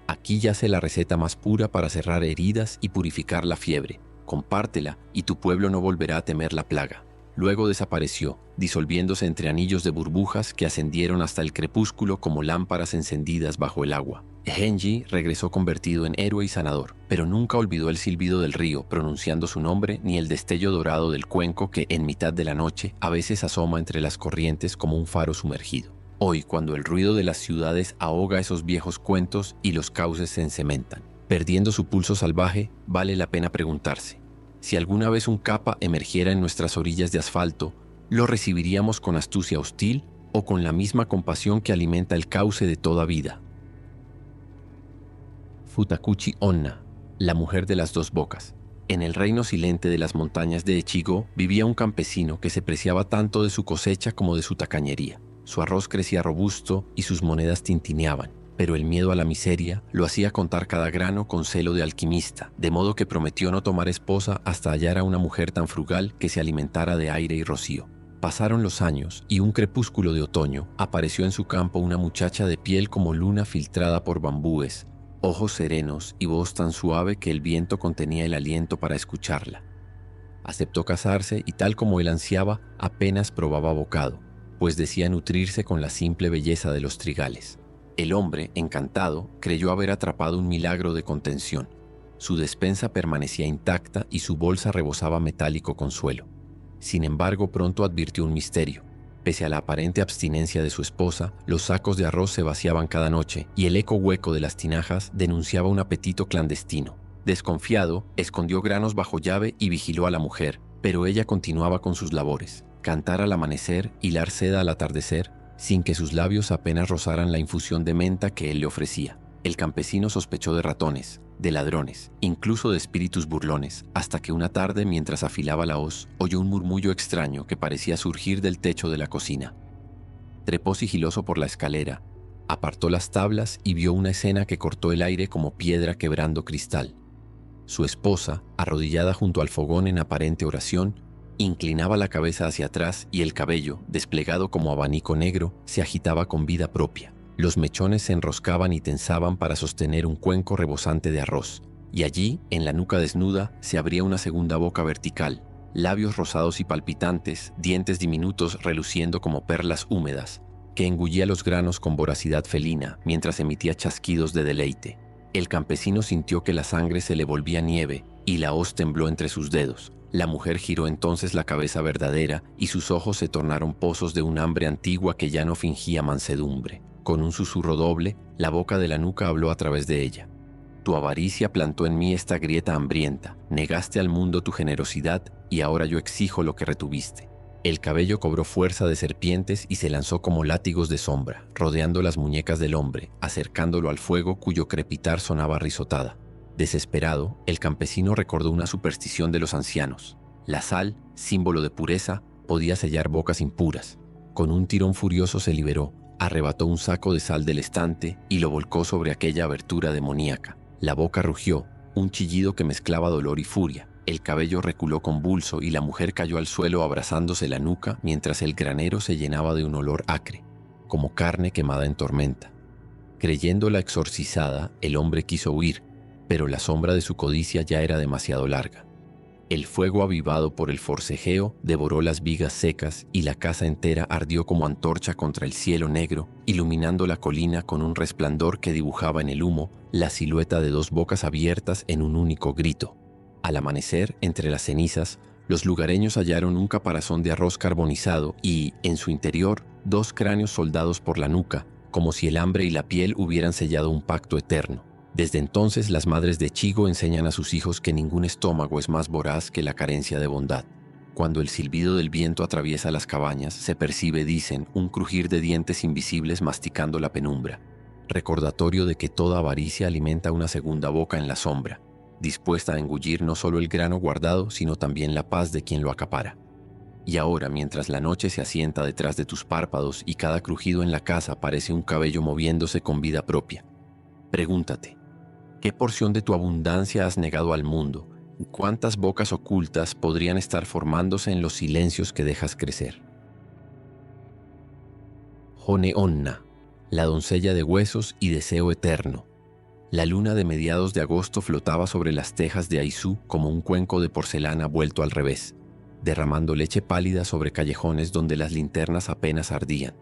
«Aquí yace la receta más pura para cerrar heridas y purificar la fiebre. Compártela y tu pueblo no volverá a temer la plaga». Luego desapareció, disolviéndose entre anillos de burbujas que ascendieron hasta el crepúsculo como lámparas encendidas bajo el agua. Genji regresó convertido en héroe y sanador, pero nunca olvidó el silbido del río pronunciando su nombre ni el destello dorado del cuenco que, en mitad de la noche, a veces asoma entre las corrientes como un faro sumergido. Hoy, cuando el ruido de las ciudades ahoga esos viejos cuentos y los cauces se encementan, perdiendo su pulso salvaje, vale la pena preguntarse: si alguna vez un Kappa emergiera en nuestras orillas de asfalto, ¿lo recibiríamos con astucia hostil o con la misma compasión que alimenta el cauce de toda vida? Futakuchi Onna, la mujer de las dos bocas. En el reino silente de las montañas de Echigo vivía un campesino que se preciaba tanto de su cosecha como de su tacañería. Su arroz crecía robusto y sus monedas tintineaban, pero el miedo a la miseria lo hacía contar cada grano con celo de alquimista, de modo que prometió no tomar esposa hasta hallar a una mujer tan frugal que se alimentara de aire y rocío. Pasaron los años y un crepúsculo de otoño apareció en su campo una muchacha de piel como luna filtrada por bambúes, ojos serenos y voz tan suave que el viento contenía el aliento para escucharla. Aceptó casarse y, tal como él ansiaba, apenas probaba bocado, pues decía nutrirse con la simple belleza de los trigales. El hombre, encantado, creyó haber atrapado un milagro de contención. Su despensa permanecía intacta y su bolsa rebosaba metálico consuelo. Sin embargo, pronto advirtió un misterio. Pese a la aparente abstinencia de su esposa, los sacos de arroz se vaciaban cada noche y el eco hueco de las tinajas denunciaba un apetito clandestino. Desconfiado, escondió granos bajo llave y vigiló a la mujer, pero ella continuaba con sus labores: cantar al amanecer, hilar seda al atardecer, sin que sus labios apenas rozaran la infusión de menta que él le ofrecía. El campesino sospechó de ratones, de ladrones, incluso de espíritus burlones, hasta que una tarde, mientras afilaba la hoz, oyó un murmullo extraño que parecía surgir del techo de la cocina. Trepó sigiloso por la escalera, apartó las tablas y vio una escena que cortó el aire como piedra quebrando cristal. Su esposa, arrodillada junto al fogón en aparente oración, inclinaba la cabeza hacia atrás y el cabello, desplegado como abanico negro, se agitaba con vida propia. Los mechones se enroscaban y tensaban para sostener un cuenco rebosante de arroz, y allí, en la nuca desnuda, se abría una segunda boca vertical, labios rosados y palpitantes, dientes diminutos reluciendo como perlas húmedas, que engullía los granos con voracidad felina mientras emitía chasquidos de deleite. El campesino sintió que la sangre se le volvía nieve y la hoz tembló entre sus dedos. La mujer giró entonces la cabeza verdadera y sus ojos se tornaron pozos de un hambre antigua que ya no fingía mansedumbre. Con un susurro doble, la boca de la nuca habló a través de ella. Tu avaricia plantó en mí esta grieta hambrienta, negaste al mundo tu generosidad y ahora yo exijo lo que retuviste. El cabello cobró fuerza de serpientes y se lanzó como látigos de sombra, rodeando las muñecas del hombre, acercándolo al fuego cuyo crepitar sonaba risotada. Desesperado, el campesino recordó una superstición de los ancianos. La sal, símbolo de pureza, podía sellar bocas impuras. Con un tirón furioso se liberó, arrebató un saco de sal del estante y lo volcó sobre aquella abertura demoníaca. La boca rugió, un chillido que mezclaba dolor y furia. El cabello reculó convulso y la mujer cayó al suelo abrazándose la nuca mientras el granero se llenaba de un olor acre, como carne quemada en tormenta. Creyéndola exorcizada, el hombre quiso huir, pero la sombra de su codicia ya era demasiado larga. El fuego avivado por el forcejeo devoró las vigas secas y la casa entera ardió como antorcha contra el cielo negro, iluminando la colina con un resplandor que dibujaba en el humo la silueta de dos bocas abiertas en un único grito. Al amanecer, entre las cenizas, los lugareños hallaron un caparazón de arroz carbonizado y, en su interior, dos cráneos soldados por la nuca, como si el hambre y la piel hubieran sellado un pacto eterno. Desde entonces, las madres de Chigo enseñan a sus hijos que ningún estómago es más voraz que la carencia de bondad. Cuando el silbido del viento atraviesa las cabañas, se percibe, dicen, un crujir de dientes invisibles masticando la penumbra, recordatorio de que toda avaricia alimenta una segunda boca en la sombra, dispuesta a engullir no solo el grano guardado, sino también la paz de quien lo acapara. Y ahora, mientras la noche se asienta detrás de tus párpados y cada crujido en la casa parece un cabello moviéndose con vida propia, pregúntate, ¿qué porción de tu abundancia has negado al mundo? ¿Cuántas bocas ocultas podrían estar formándose en los silencios que dejas crecer? Joneonna, la doncella de huesos y deseo eterno. La luna de mediados de agosto flotaba sobre las tejas de Aizu como un cuenco de porcelana vuelto al revés, derramando leche pálida sobre callejones donde las linternas apenas ardían.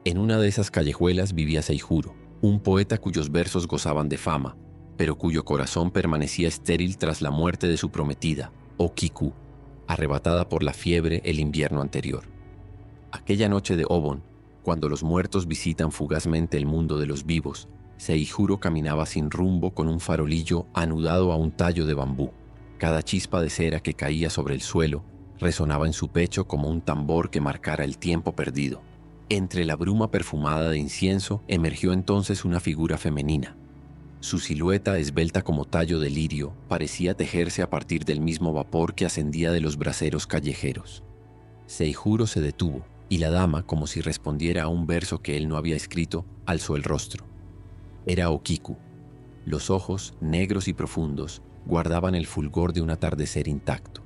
En una de esas callejuelas vivía Seijuro, un poeta cuyos versos gozaban de fama, pero cuyo corazón permanecía estéril tras la muerte de su prometida, Okiku, arrebatada por la fiebre el invierno anterior. Aquella noche de Obon, cuando los muertos visitan fugazmente el mundo de los vivos, Seijuro caminaba sin rumbo con un farolillo anudado a un tallo de bambú. Cada chispa de cera que caía sobre el suelo resonaba en su pecho como un tambor que marcara el tiempo perdido. Entre la bruma perfumada de incienso emergió entonces una figura femenina. Su silueta, esbelta como tallo de lirio, parecía tejerse a partir del mismo vapor que ascendía de los braseros callejeros. Seijuro se detuvo, y la dama, como si respondiera a un verso que él no había escrito, alzó el rostro. Era Okiku. Los ojos, negros y profundos, guardaban el fulgor de un atardecer intacto.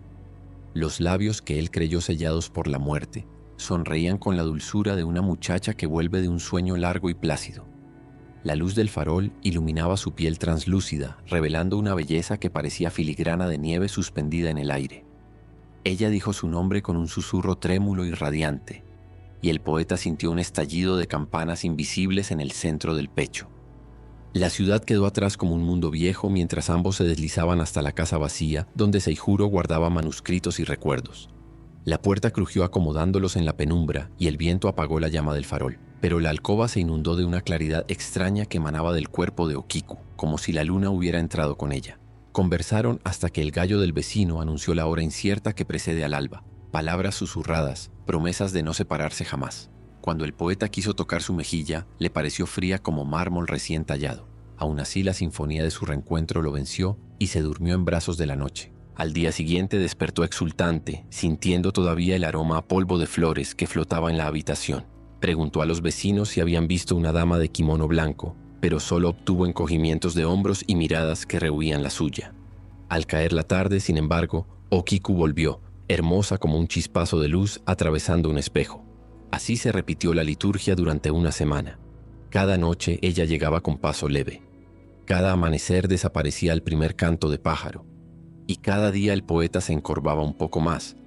Los labios que él creyó sellados por la muerte sonreían con la dulzura de una muchacha que vuelve de un sueño largo y plácido. La luz del farol iluminaba su piel translúcida, revelando una belleza que parecía filigrana de nieve suspendida en el aire. Ella dijo su nombre con un susurro trémulo y radiante, y el poeta sintió un estallido de campanas invisibles en el centro del pecho. La ciudad quedó atrás como un mundo viejo mientras ambos se deslizaban hasta la casa vacía, donde Seijuro guardaba manuscritos y recuerdos. La puerta crujió acomodándolos en la penumbra y el viento apagó la llama del farol, pero la alcoba se inundó de una claridad extraña que emanaba del cuerpo de Okiku, como si la luna hubiera entrado con ella. Conversaron hasta que el gallo del vecino anunció la hora incierta que precede al alba. Palabras susurradas, promesas de no separarse jamás. Cuando el poeta quiso tocar su mejilla, le pareció fría como mármol recién tallado. Aún así, la sinfonía de su reencuentro lo venció y se durmió en brazos de la noche. Al día siguiente despertó exultante, sintiendo todavía el aroma a polvo de flores que flotaba en la habitación. Preguntó a los vecinos si habían visto una dama de kimono blanco, pero solo obtuvo encogimientos de hombros y miradas que rehuían la suya. Al caer la tarde, sin embargo, Okiku volvió, hermosa como un chispazo de luz atravesando un espejo. Así se repitió la liturgia durante una semana. Cada noche ella llegaba con paso leve. Cada amanecer desaparecía el primer canto de pájaro. Y cada día el poeta se encorvaba un poco más,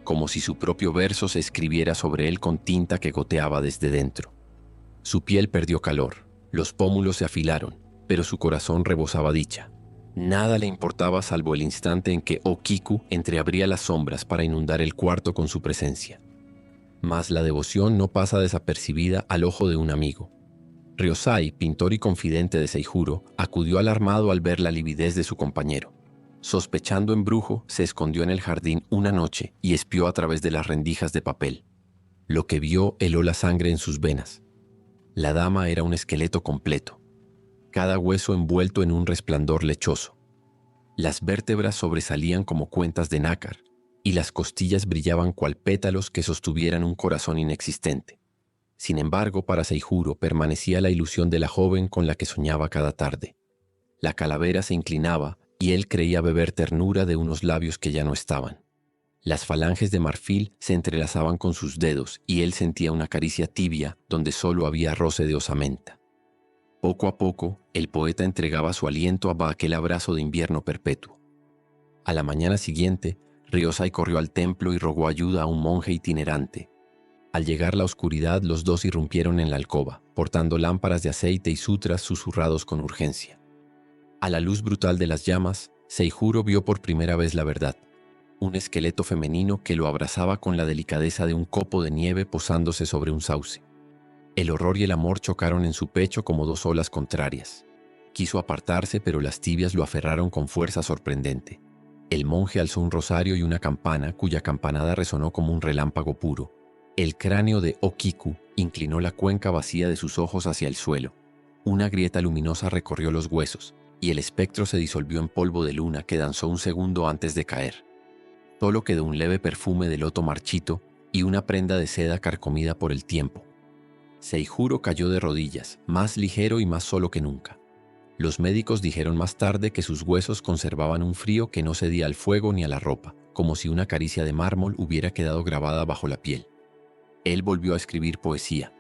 como si su propio verso se escribiera sobre él con tinta que goteaba desde dentro. Su piel perdió calor, los pómulos se afilaron, pero su corazón rebosaba dicha. Nada le importaba salvo el instante en que Okiku entreabría las sombras para inundar el cuarto con su presencia. Mas la devoción no pasa desapercibida al ojo de un amigo. Ryosai, pintor y confidente de Seijuro, acudió alarmado al ver la lividez de su compañero. Sospechando embrujo, se escondió en el jardín una noche y espió a través de las rendijas de papel. Lo que vio heló la sangre en sus venas. La dama era un esqueleto completo, cada hueso envuelto en un resplandor lechoso. Las vértebras sobresalían como cuentas de nácar, y las costillas brillaban cual pétalos que sostuvieran un corazón inexistente. Sin embargo, para Seijuro permanecía la ilusión de la joven con la que soñaba cada tarde. La calavera se inclinaba y él creía beber ternura de unos labios que ya no estaban. Las falanges de marfil se entrelazaban con sus dedos y él sentía una caricia tibia donde solo había roce de osamenta. Poco a poco, el poeta entregaba su aliento a aquel abrazo de invierno perpetuo. A la mañana siguiente, Ryosai corrió al templo y rogó ayuda a un monje itinerante. Al llegar la oscuridad, los dos irrumpieron en la alcoba, portando lámparas de aceite y sutras susurrados con urgencia. A la luz brutal de las llamas, Seijuro vio por primera vez la verdad. Un esqueleto femenino que lo abrazaba con la delicadeza de un copo de nieve posándose sobre un sauce. El horror y el amor chocaron en su pecho como dos olas contrarias. Quiso apartarse, pero las tibias lo aferraron con fuerza sorprendente. El monje alzó un rosario y una campana, cuya campanada resonó como un relámpago puro. El cráneo de Okiku inclinó la cuenca vacía de sus ojos hacia el suelo. Una grieta luminosa recorrió los huesos, y el espectro se disolvió en polvo de luna que danzó un segundo antes de caer. Solo quedó un leve perfume de loto marchito y una prenda de seda carcomida por el tiempo. Seijuro cayó de rodillas, más ligero y más solo que nunca. Los médicos dijeron más tarde que sus huesos conservaban un frío que no cedía al fuego ni a la ropa, como si una caricia de mármol hubiera quedado grabada bajo la piel. Él volvió a escribir poesía,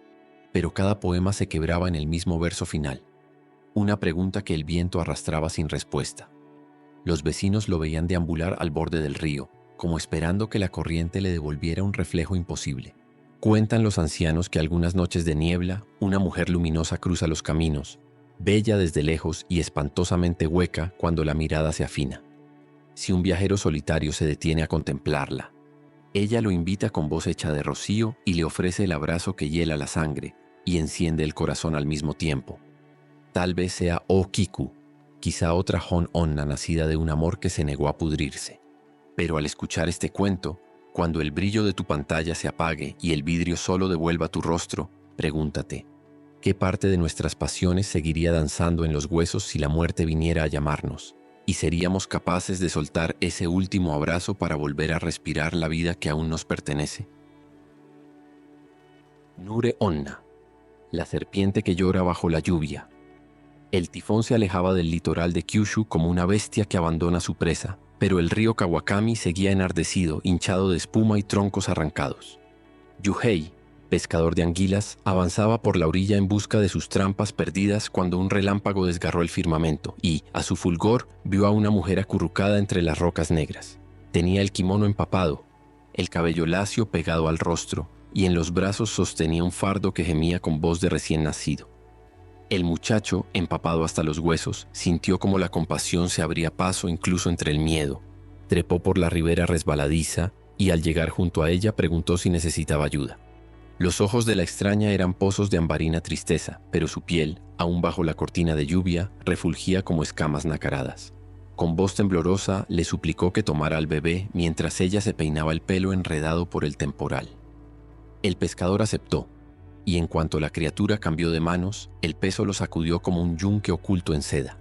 pero cada poema se quebraba en el mismo verso final, una pregunta que el viento arrastraba sin respuesta. Los vecinos lo veían deambular al borde del río, como esperando que la corriente le devolviera un reflejo imposible. Cuentan los ancianos que algunas noches de niebla, una mujer luminosa cruza los caminos, bella desde lejos y espantosamente hueca cuando la mirada se afina. Si un viajero solitario se detiene a contemplarla, ella lo invita con voz hecha de rocío y le ofrece el abrazo que hiela la sangre y enciende el corazón al mismo tiempo. Tal vez sea Okiku, quizá otra Hon Onna nacida de un amor que se negó a pudrirse. Pero al escuchar este cuento, cuando el brillo de tu pantalla se apague y el vidrio solo devuelva tu rostro, pregúntate, ¿qué parte de nuestras pasiones seguiría danzando en los huesos si la muerte viniera a llamarnos? ¿Y seríamos capaces de soltar ese último abrazo para volver a respirar la vida que aún nos pertenece? Nure Onna, la serpiente que llora bajo la lluvia. El tifón se alejaba del litoral de Kyushu como una bestia que abandona su presa, pero el río Kawakami seguía enardecido, hinchado de espuma y troncos arrancados. Yuhei, pescador de anguilas, avanzaba por la orilla en busca de sus trampas perdidas cuando un relámpago desgarró el firmamento y, a su fulgor, vio a una mujer acurrucada entre las rocas negras. Tenía el kimono empapado, el cabello lacio pegado al rostro, y en los brazos sostenía un fardo que gemía con voz de recién nacido. El muchacho, empapado hasta los huesos, sintió como la compasión se abría paso incluso entre el miedo. Trepó por la ribera resbaladiza y al llegar junto a ella preguntó si necesitaba ayuda. Los ojos de la extraña eran pozos de ambarina tristeza, pero su piel, aún bajo la cortina de lluvia, refulgía como escamas nacaradas. Con voz temblorosa le suplicó que tomara al bebé mientras ella se peinaba el pelo enredado por el temporal. El pescador aceptó, y en cuanto la criatura cambió de manos, el peso lo sacudió como un yunque oculto en seda.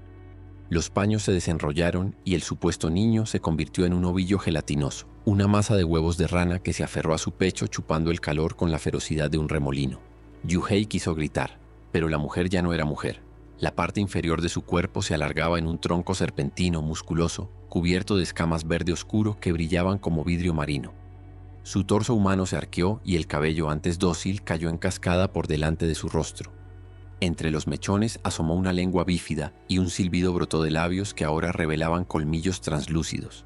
Los paños se desenrollaron y el supuesto niño se convirtió en un ovillo gelatinoso, una masa de huevos de rana que se aferró a su pecho chupando el calor con la ferocidad de un remolino. Yuhei quiso gritar, pero la mujer ya no era mujer. La parte inferior de su cuerpo se alargaba en un tronco serpentino musculoso, cubierto de escamas verde oscuro que brillaban como vidrio marino. Su torso humano se arqueó y el cabello antes dócil cayó en cascada por delante de su rostro. Entre los mechones asomó una lengua bífida y un silbido brotó de labios que ahora revelaban colmillos translúcidos.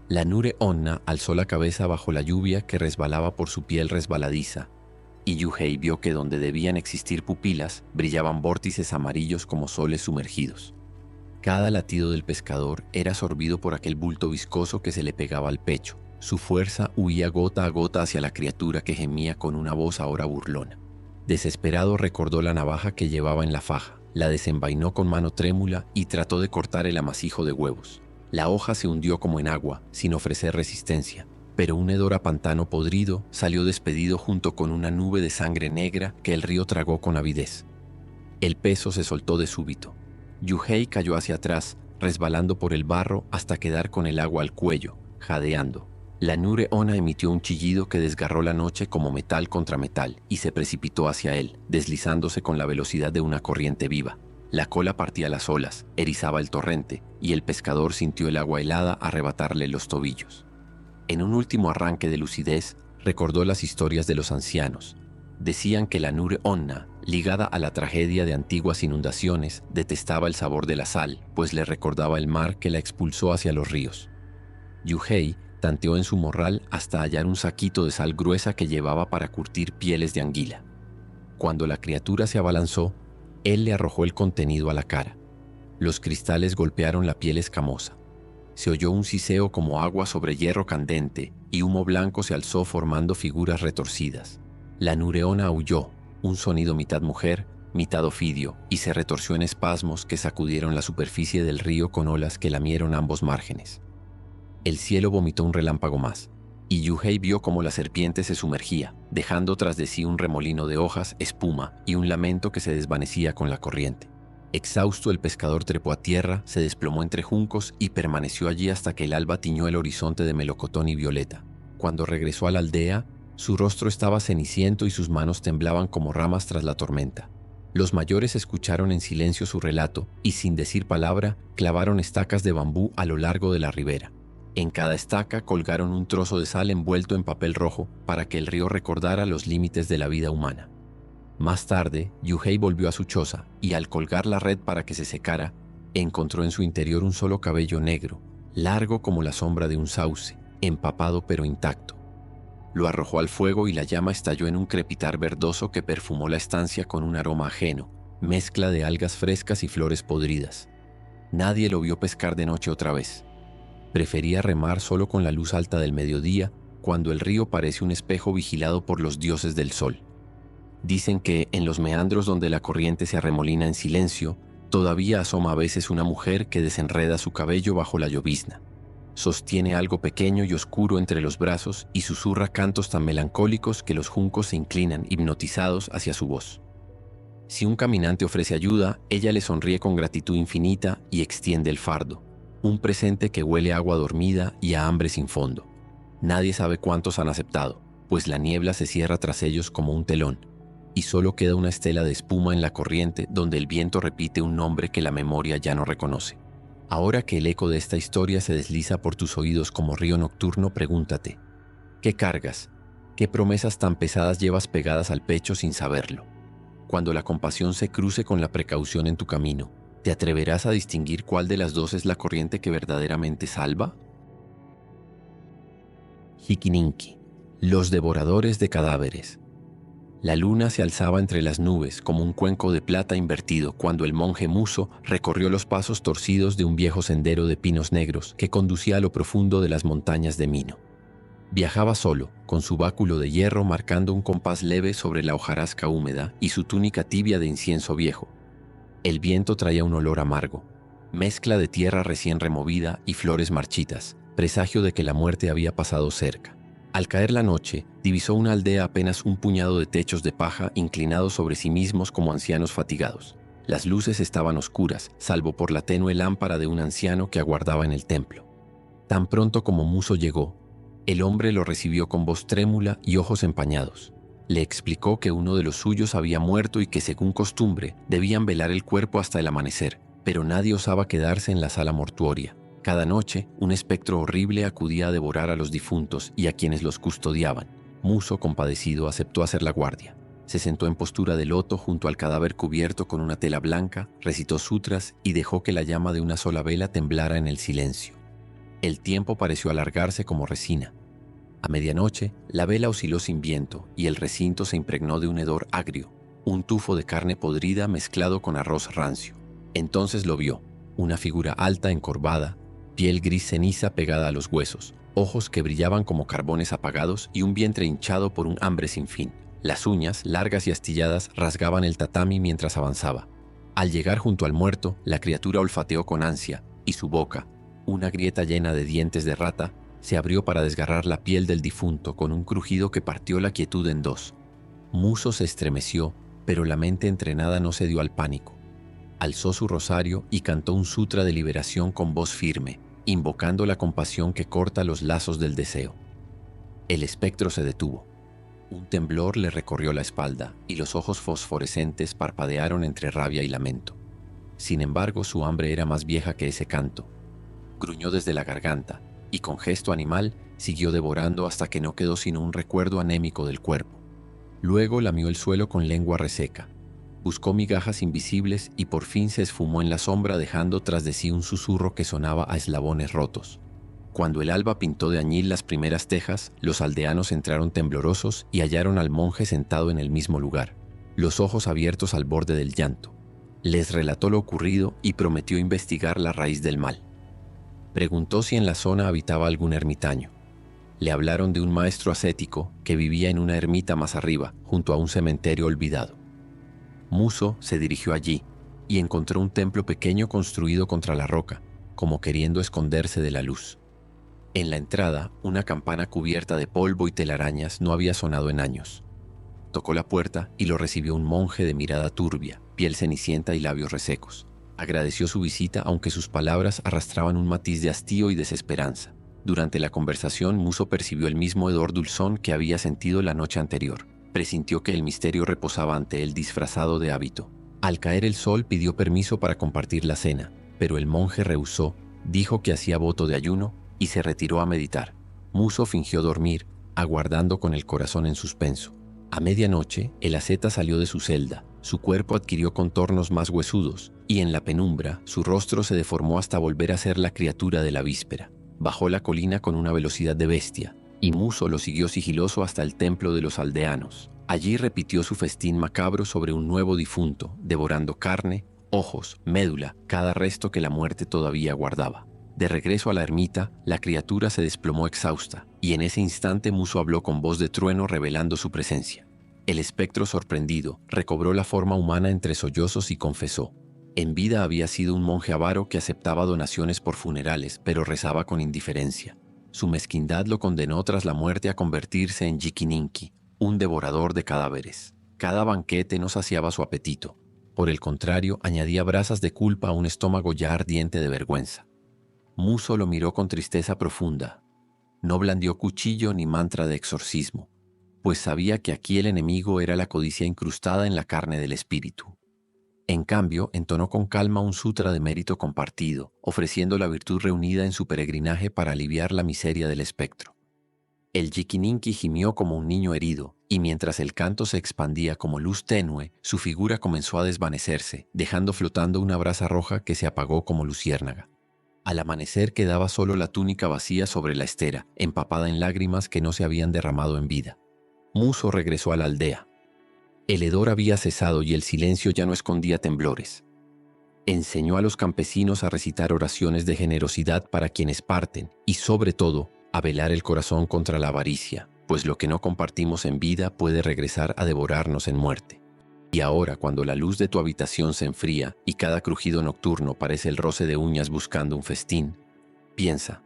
La Nure Onna alzó la cabeza bajo la lluvia que resbalaba por su piel resbaladiza, y Yuhei vio que donde debían existir pupilas brillaban vórtices amarillos como soles sumergidos. Cada latido del pescador era sorbido por aquel bulto viscoso que se le pegaba al pecho. Su fuerza huía gota a gota hacia la criatura que gemía con una voz ahora burlona. Desesperado recordó la navaja que llevaba en la faja, la desenvainó con mano trémula y trató de cortar el amasijo de huevos. La hoja se hundió como en agua, sin ofrecer resistencia, pero un hedor a pantano podrido salió despedido junto con una nube de sangre negra que el río tragó con avidez. El peso se soltó de súbito. Yuhei cayó hacia atrás, resbalando por el barro hasta quedar con el agua al cuello, jadeando. La Nureona emitió un chillido que desgarró la noche como metal contra metal y se precipitó hacia él, deslizándose con la velocidad de una corriente viva. La cola partía las olas, erizaba el torrente, y el pescador sintió el agua helada arrebatarle los tobillos. En un último arranque de lucidez, recordó las historias de los ancianos. Decían que la Nureona, ligada a la tragedia de antiguas inundaciones, detestaba el sabor de la sal, pues le recordaba el mar que la expulsó hacia los ríos. Yuhei tanteó en su morral hasta hallar un saquito de sal gruesa que llevaba para curtir pieles de anguila. Cuando la criatura se abalanzó, él le arrojó el contenido a la cara. Los cristales golpearon la piel escamosa. Se oyó un siseo como agua sobre hierro candente y humo blanco se alzó formando figuras retorcidas. La Nureona aulló, un sonido mitad mujer, mitad ofidio, y se retorció en espasmos que sacudieron la superficie del río con olas que lamieron ambos márgenes. El cielo vomitó un relámpago más, y Yuhei vio cómo la serpiente se sumergía, dejando tras de sí un remolino de hojas, espuma y un lamento que se desvanecía con la corriente. Exhausto, el pescador trepó a tierra, se desplomó entre juncos y permaneció allí hasta que el alba tiñó el horizonte de melocotón y violeta. Cuando regresó a la aldea, su rostro estaba ceniciento y sus manos temblaban como ramas tras la tormenta. Los mayores escucharon en silencio su relato y, sin decir palabra, clavaron estacas de bambú a lo largo de la ribera. En cada estaca colgaron un trozo de sal envuelto en papel rojo para que el río recordara los límites de la vida humana. Más tarde, Yuhei volvió a su choza y, al colgar la red para que se secara, encontró en su interior un solo cabello negro, largo como la sombra de un sauce, empapado pero intacto. Lo arrojó al fuego y la llama estalló en un crepitar verdoso que perfumó la estancia con un aroma ajeno, mezcla de algas frescas y flores podridas. Nadie lo vio pescar de noche otra vez. Prefería remar solo con la luz alta del mediodía, cuando el río parece un espejo vigilado por los dioses del sol. Dicen que en los meandros donde la corriente se arremolina en silencio, todavía asoma a veces una mujer que desenreda su cabello bajo la llovizna. Sostiene algo pequeño y oscuro entre los brazos y susurra cantos tan melancólicos que los juncos se inclinan hipnotizados hacia su voz. Si un caminante ofrece ayuda, ella le sonríe con gratitud infinita y extiende el fardo, un presente que huele a agua dormida y a hambre sin fondo. Nadie sabe cuántos han aceptado, pues la niebla se cierra tras ellos como un telón, y solo queda una estela de espuma en la corriente donde el viento repite un nombre que la memoria ya no reconoce. Ahora que el eco de esta historia se desliza por tus oídos como río nocturno, pregúntate, ¿qué cargas? ¿Qué promesas tan pesadas llevas pegadas al pecho sin saberlo? Cuando la compasión se cruce con la precaución en tu camino, ¿te atreverás a distinguir cuál de las dos es la corriente que verdaderamente salva? Hikininki, los devoradores de cadáveres. La luna se alzaba entre las nubes como un cuenco de plata invertido cuando el monje Muso recorrió los pasos torcidos de un viejo sendero de pinos negros que conducía a lo profundo de las montañas de Mino. Viajaba solo, con su báculo de hierro marcando un compás leve sobre la hojarasca húmeda y su túnica tibia de incienso viejo. El viento traía un olor amargo, mezcla de tierra recién removida y flores marchitas, presagio de que la muerte había pasado cerca. Al caer la noche, divisó una aldea apenas un puñado de techos de paja inclinados sobre sí mismos como ancianos fatigados. Las luces estaban oscuras, salvo por la tenue lámpara de un anciano que aguardaba en el templo. Tan pronto como Muso llegó, el hombre lo recibió con voz trémula y ojos empañados. Le explicó que uno de los suyos había muerto y que, según costumbre, debían velar el cuerpo hasta el amanecer, pero nadie osaba quedarse en la sala mortuoria. Cada noche, un espectro horrible acudía a devorar a los difuntos y a quienes los custodiaban. Muso, compadecido, aceptó hacer la guardia. Se sentó en postura de loto junto al cadáver cubierto con una tela blanca, recitó sutras y dejó que la llama de una sola vela temblara en el silencio. El tiempo pareció alargarse como resina. A medianoche, la vela osciló sin viento y el recinto se impregnó de un hedor agrio, un tufo de carne podrida mezclado con arroz rancio. Entonces lo vio, una figura alta, encorvada, piel gris ceniza pegada a los huesos, ojos que brillaban como carbones apagados y un vientre hinchado por un hambre sin fin. Las uñas, largas y astilladas, rasgaban el tatami mientras avanzaba. Al llegar junto al muerto, la criatura olfateó con ansia y su boca, una grieta llena de dientes de rata, se abrió para desgarrar la piel del difunto con un crujido que partió la quietud en dos. Muso se estremeció, pero la mente entrenada no se dio al pánico. Alzó su rosario y cantó un sutra de liberación con voz firme, invocando la compasión que corta los lazos del deseo. El espectro se detuvo. Un temblor le recorrió la espalda y los ojos fosforescentes parpadearon entre rabia y lamento. Sin embargo, su hambre era más vieja que ese canto. Gruñó desde la garganta y con gesto animal siguió devorando hasta que no quedó sino un recuerdo anémico del cuerpo. Luego lamió el suelo con lengua reseca. Buscó migajas invisibles y por fin se esfumó en la sombra dejando tras de sí un susurro que sonaba a eslabones rotos. Cuando el alba pintó de añil las primeras tejas, los aldeanos entraron temblorosos y hallaron al monje sentado en el mismo lugar, los ojos abiertos al borde del llanto. Les relató lo ocurrido y prometió investigar la raíz del mal. Preguntó si en la zona habitaba algún ermitaño. Le hablaron de un maestro ascético que vivía en una ermita más arriba, junto a un cementerio olvidado. Muso se dirigió allí y encontró un templo pequeño construido contra la roca, como queriendo esconderse de la luz. En la entrada, una campana cubierta de polvo y telarañas no había sonado en años. Tocó la puerta y lo recibió un monje de mirada turbia, piel cenicienta y labios resecos. Agradeció su visita aunque sus palabras arrastraban un matiz de hastío y desesperanza. Durante la conversación, Muso percibió el mismo hedor dulzón que había sentido la noche anterior. Presintió que el misterio reposaba ante él disfrazado de hábito. Al caer el sol pidió permiso para compartir la cena, pero el monje rehusó, dijo que hacía voto de ayuno y se retiró a meditar. Muso fingió dormir, aguardando con el corazón en suspenso. A medianoche, el asceta salió de su celda, su cuerpo adquirió contornos más huesudos, y en la penumbra, su rostro se deformó hasta volver a ser la criatura de la víspera. Bajó la colina con una velocidad de bestia, y Muso lo siguió sigiloso hasta el templo de los aldeanos. Allí repitió su festín macabro sobre un nuevo difunto, devorando carne, ojos, médula, cada resto que la muerte todavía guardaba. De regreso a la ermita, la criatura se desplomó exhausta, y en ese instante Muso habló con voz de trueno revelando su presencia. El espectro, sorprendido, recobró la forma humana entre sollozos y confesó. En vida había sido un monje avaro que aceptaba donaciones por funerales, pero rezaba con indiferencia. Su mezquindad lo condenó tras la muerte a convertirse en Yikininki, un devorador de cadáveres. Cada banquete no saciaba su apetito. Por el contrario, añadía brasas de culpa a un estómago ya ardiente de vergüenza. Muso lo miró con tristeza profunda. No blandió cuchillo ni mantra de exorcismo, pues sabía que aquí el enemigo era la codicia incrustada en la carne del espíritu. En cambio, entonó con calma un sutra de mérito compartido, ofreciendo la virtud reunida en su peregrinaje para aliviar la miseria del espectro. El Yikininki gimió como un niño herido, y mientras el canto se expandía como luz tenue, su figura comenzó a desvanecerse, dejando flotando una brasa roja que se apagó como luciérnaga. Al amanecer quedaba solo la túnica vacía sobre la estera, empapada en lágrimas que no se habían derramado en vida. Muso regresó a la aldea. El hedor había cesado y el silencio ya no escondía temblores. Enseñó a los campesinos a recitar oraciones de generosidad para quienes parten y, sobre todo, a velar el corazón contra la avaricia, pues lo que no compartimos en vida puede regresar a devorarnos en muerte. Y ahora, cuando la luz de tu habitación se enfría y cada crujido nocturno parece el roce de uñas buscando un festín, piensa,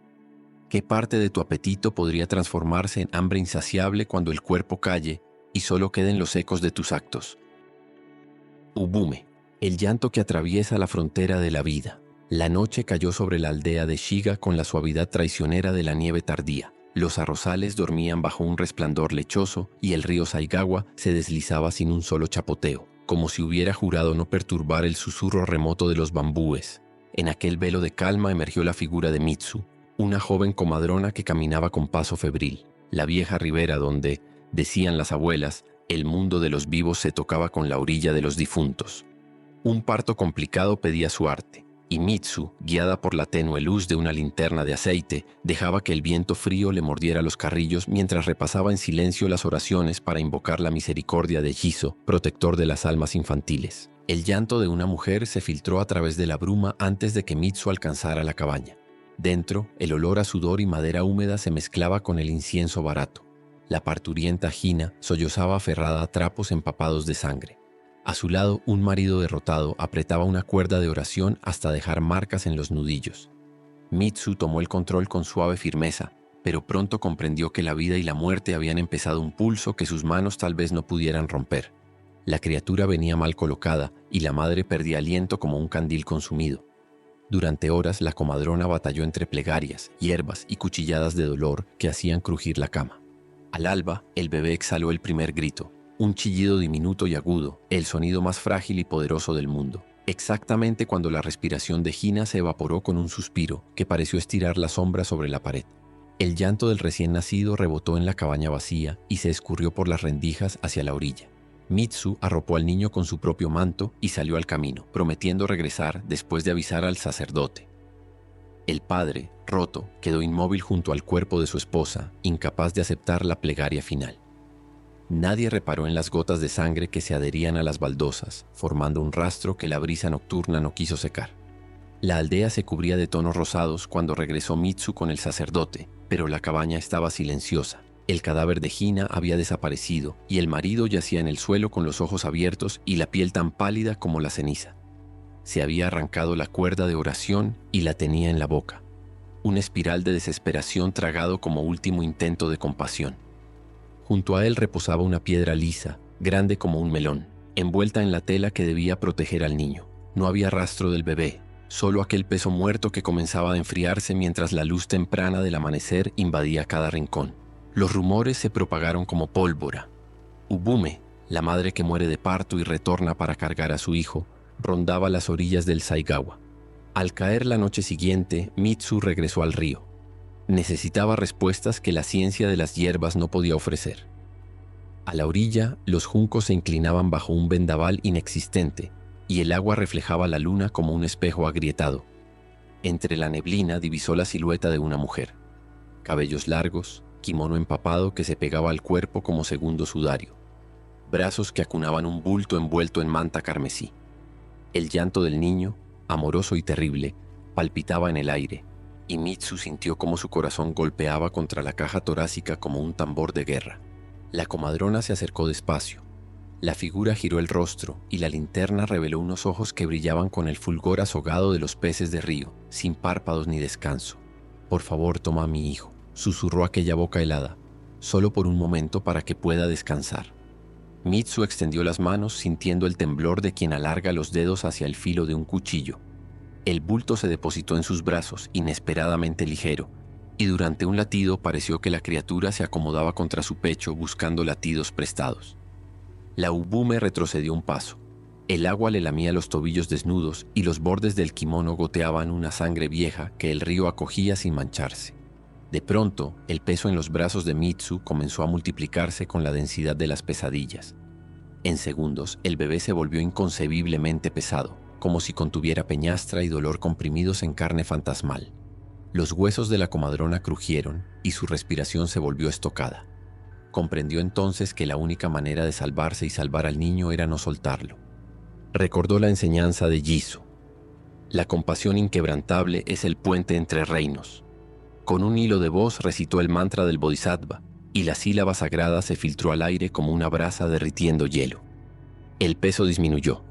¿qué parte de tu apetito podría transformarse en hambre insaciable cuando el cuerpo calle y solo queden los ecos de tus actos? Ubume, el llanto que atraviesa la frontera de la vida. La noche cayó sobre la aldea de Shiga con la suavidad traicionera de la nieve tardía. Los arrozales dormían bajo un resplandor lechoso y el río Saigawa se deslizaba sin un solo chapoteo, como si hubiera jurado no perturbar el susurro remoto de los bambúes. En aquel velo de calma emergió la figura de Mitsu, una joven comadrona que caminaba con paso febril. La vieja ribera donde, decían las abuelas, el mundo de los vivos se tocaba con la orilla de los difuntos. Un parto complicado pedía su arte, y Mitsu, guiada por la tenue luz de una linterna de aceite, dejaba que el viento frío le mordiera los carrillos mientras repasaba en silencio las oraciones para invocar la misericordia de Jizo, protector de las almas infantiles. El llanto de una mujer se filtró a través de la bruma antes de que Mitsu alcanzara la cabaña. Dentro, el olor a sudor y madera húmeda se mezclaba con el incienso barato. La parturienta Hina sollozaba aferrada a trapos empapados de sangre. A su lado, un marido derrotado apretaba una cuerda de oración hasta dejar marcas en los nudillos. Mitsu tomó el control con suave firmeza, pero pronto comprendió que la vida y la muerte habían empezado un pulso que sus manos tal vez no pudieran romper. La criatura venía mal colocada y la madre perdía aliento como un candil consumido. Durante horas la comadrona batalló entre plegarias, hierbas y cuchilladas de dolor que hacían crujir la cama. Al alba, el bebé exhaló el primer grito, un chillido diminuto y agudo, el sonido más frágil y poderoso del mundo. Exactamente cuando la respiración de Gina se evaporó con un suspiro que pareció estirar la sombra sobre la pared. El llanto del recién nacido rebotó en la cabaña vacía y se escurrió por las rendijas hacia la orilla. Mitsu arropó al niño con su propio manto y salió al camino, prometiendo regresar después de avisar al sacerdote. El padre, roto, quedó inmóvil junto al cuerpo de su esposa, incapaz de aceptar la plegaria final. Nadie reparó en las gotas de sangre que se adherían a las baldosas, formando un rastro que la brisa nocturna no quiso secar. La aldea se cubría de tonos rosados cuando regresó Mitsu con el sacerdote, pero la cabaña estaba silenciosa. El cadáver de Gina había desaparecido y el marido yacía en el suelo con los ojos abiertos y la piel tan pálida como la ceniza. Se había arrancado la cuerda de oración y la tenía en la boca. Una espiral de desesperación tragado como último intento de compasión. Junto a él reposaba una piedra lisa, grande como un melón, envuelta en la tela que debía proteger al niño. No había rastro del bebé, solo aquel peso muerto que comenzaba a enfriarse mientras la luz temprana del amanecer invadía cada rincón. Los rumores se propagaron como pólvora. Ubume, la madre que muere de parto y retorna para cargar a su hijo, rondaba las orillas del Saigawa. Al caer la noche siguiente, Mitsu regresó al río. Necesitaba respuestas que la ciencia de las hierbas no podía ofrecer. A la orilla, los juncos se inclinaban bajo un vendaval inexistente y el agua reflejaba la luna como un espejo agrietado. Entre la neblina divisó la silueta de una mujer. Cabellos largos, kimono empapado que se pegaba al cuerpo como segundo sudario. Brazos que acunaban un bulto envuelto en manta carmesí. El llanto del niño, amoroso y terrible, palpitaba en el aire, y Mitsu sintió como su corazón golpeaba contra la caja torácica como un tambor de guerra. La comadrona se acercó despacio. La figura giró el rostro y la linterna reveló unos ojos que brillaban con el fulgor azogado de los peces de río, sin párpados ni descanso. «Por favor, toma a mi hijo», susurró aquella boca helada, «solo por un momento para que pueda descansar». Mitsu extendió las manos sintiendo el temblor de quien alarga los dedos hacia el filo de un cuchillo. El bulto se depositó en sus brazos, inesperadamente ligero, y durante un latido pareció que la criatura se acomodaba contra su pecho buscando latidos prestados. La ubume retrocedió un paso. El agua le lamía los tobillos desnudos y los bordes del kimono goteaban una sangre vieja que el río acogía sin mancharse. De pronto, el peso en los brazos de Mitsu comenzó a multiplicarse con la densidad de las pesadillas. En segundos, el bebé se volvió inconcebiblemente pesado, como si contuviera peñastra y dolor comprimidos en carne fantasmal. Los huesos de la comadrona crujieron y su respiración se volvió estocada. Comprendió entonces que la única manera de salvarse y salvar al niño era no soltarlo. Recordó la enseñanza de Jizo. La compasión inquebrantable es el puente entre reinos. Con un hilo de voz recitó el mantra del Bodhisattva y la sílaba sagrada se filtró al aire como una brasa derritiendo hielo. El peso disminuyó.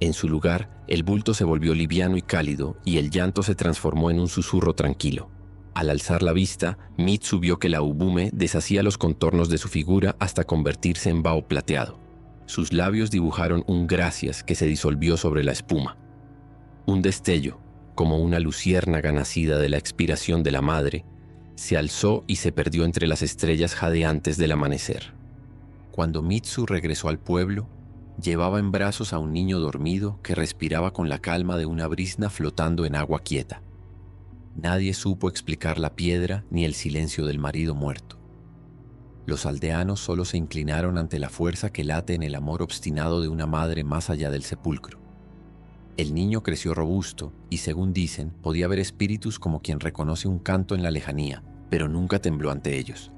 En su lugar, el bulto se volvió liviano y cálido y el llanto se transformó en un susurro tranquilo. Al alzar la vista, Mitsu vio que la ubume deshacía los contornos de su figura hasta convertirse en vaho plateado. Sus labios dibujaron un gracias que se disolvió sobre la espuma. Un destello, como una luciérnaga nacida de la expiración de la madre, se alzó y se perdió entre las estrellas jadeantes del amanecer. Cuando Mitsu regresó al pueblo, llevaba en brazos a un niño dormido que respiraba con la calma de una brizna flotando en agua quieta. Nadie supo explicar la piedra ni el silencio del marido muerto. Los aldeanos solo se inclinaron ante la fuerza que late en el amor obstinado de una madre más allá del sepulcro. El niño creció robusto y, según dicen, podía ver espíritus como quien reconoce un canto en la lejanía, pero nunca tembló ante ellos.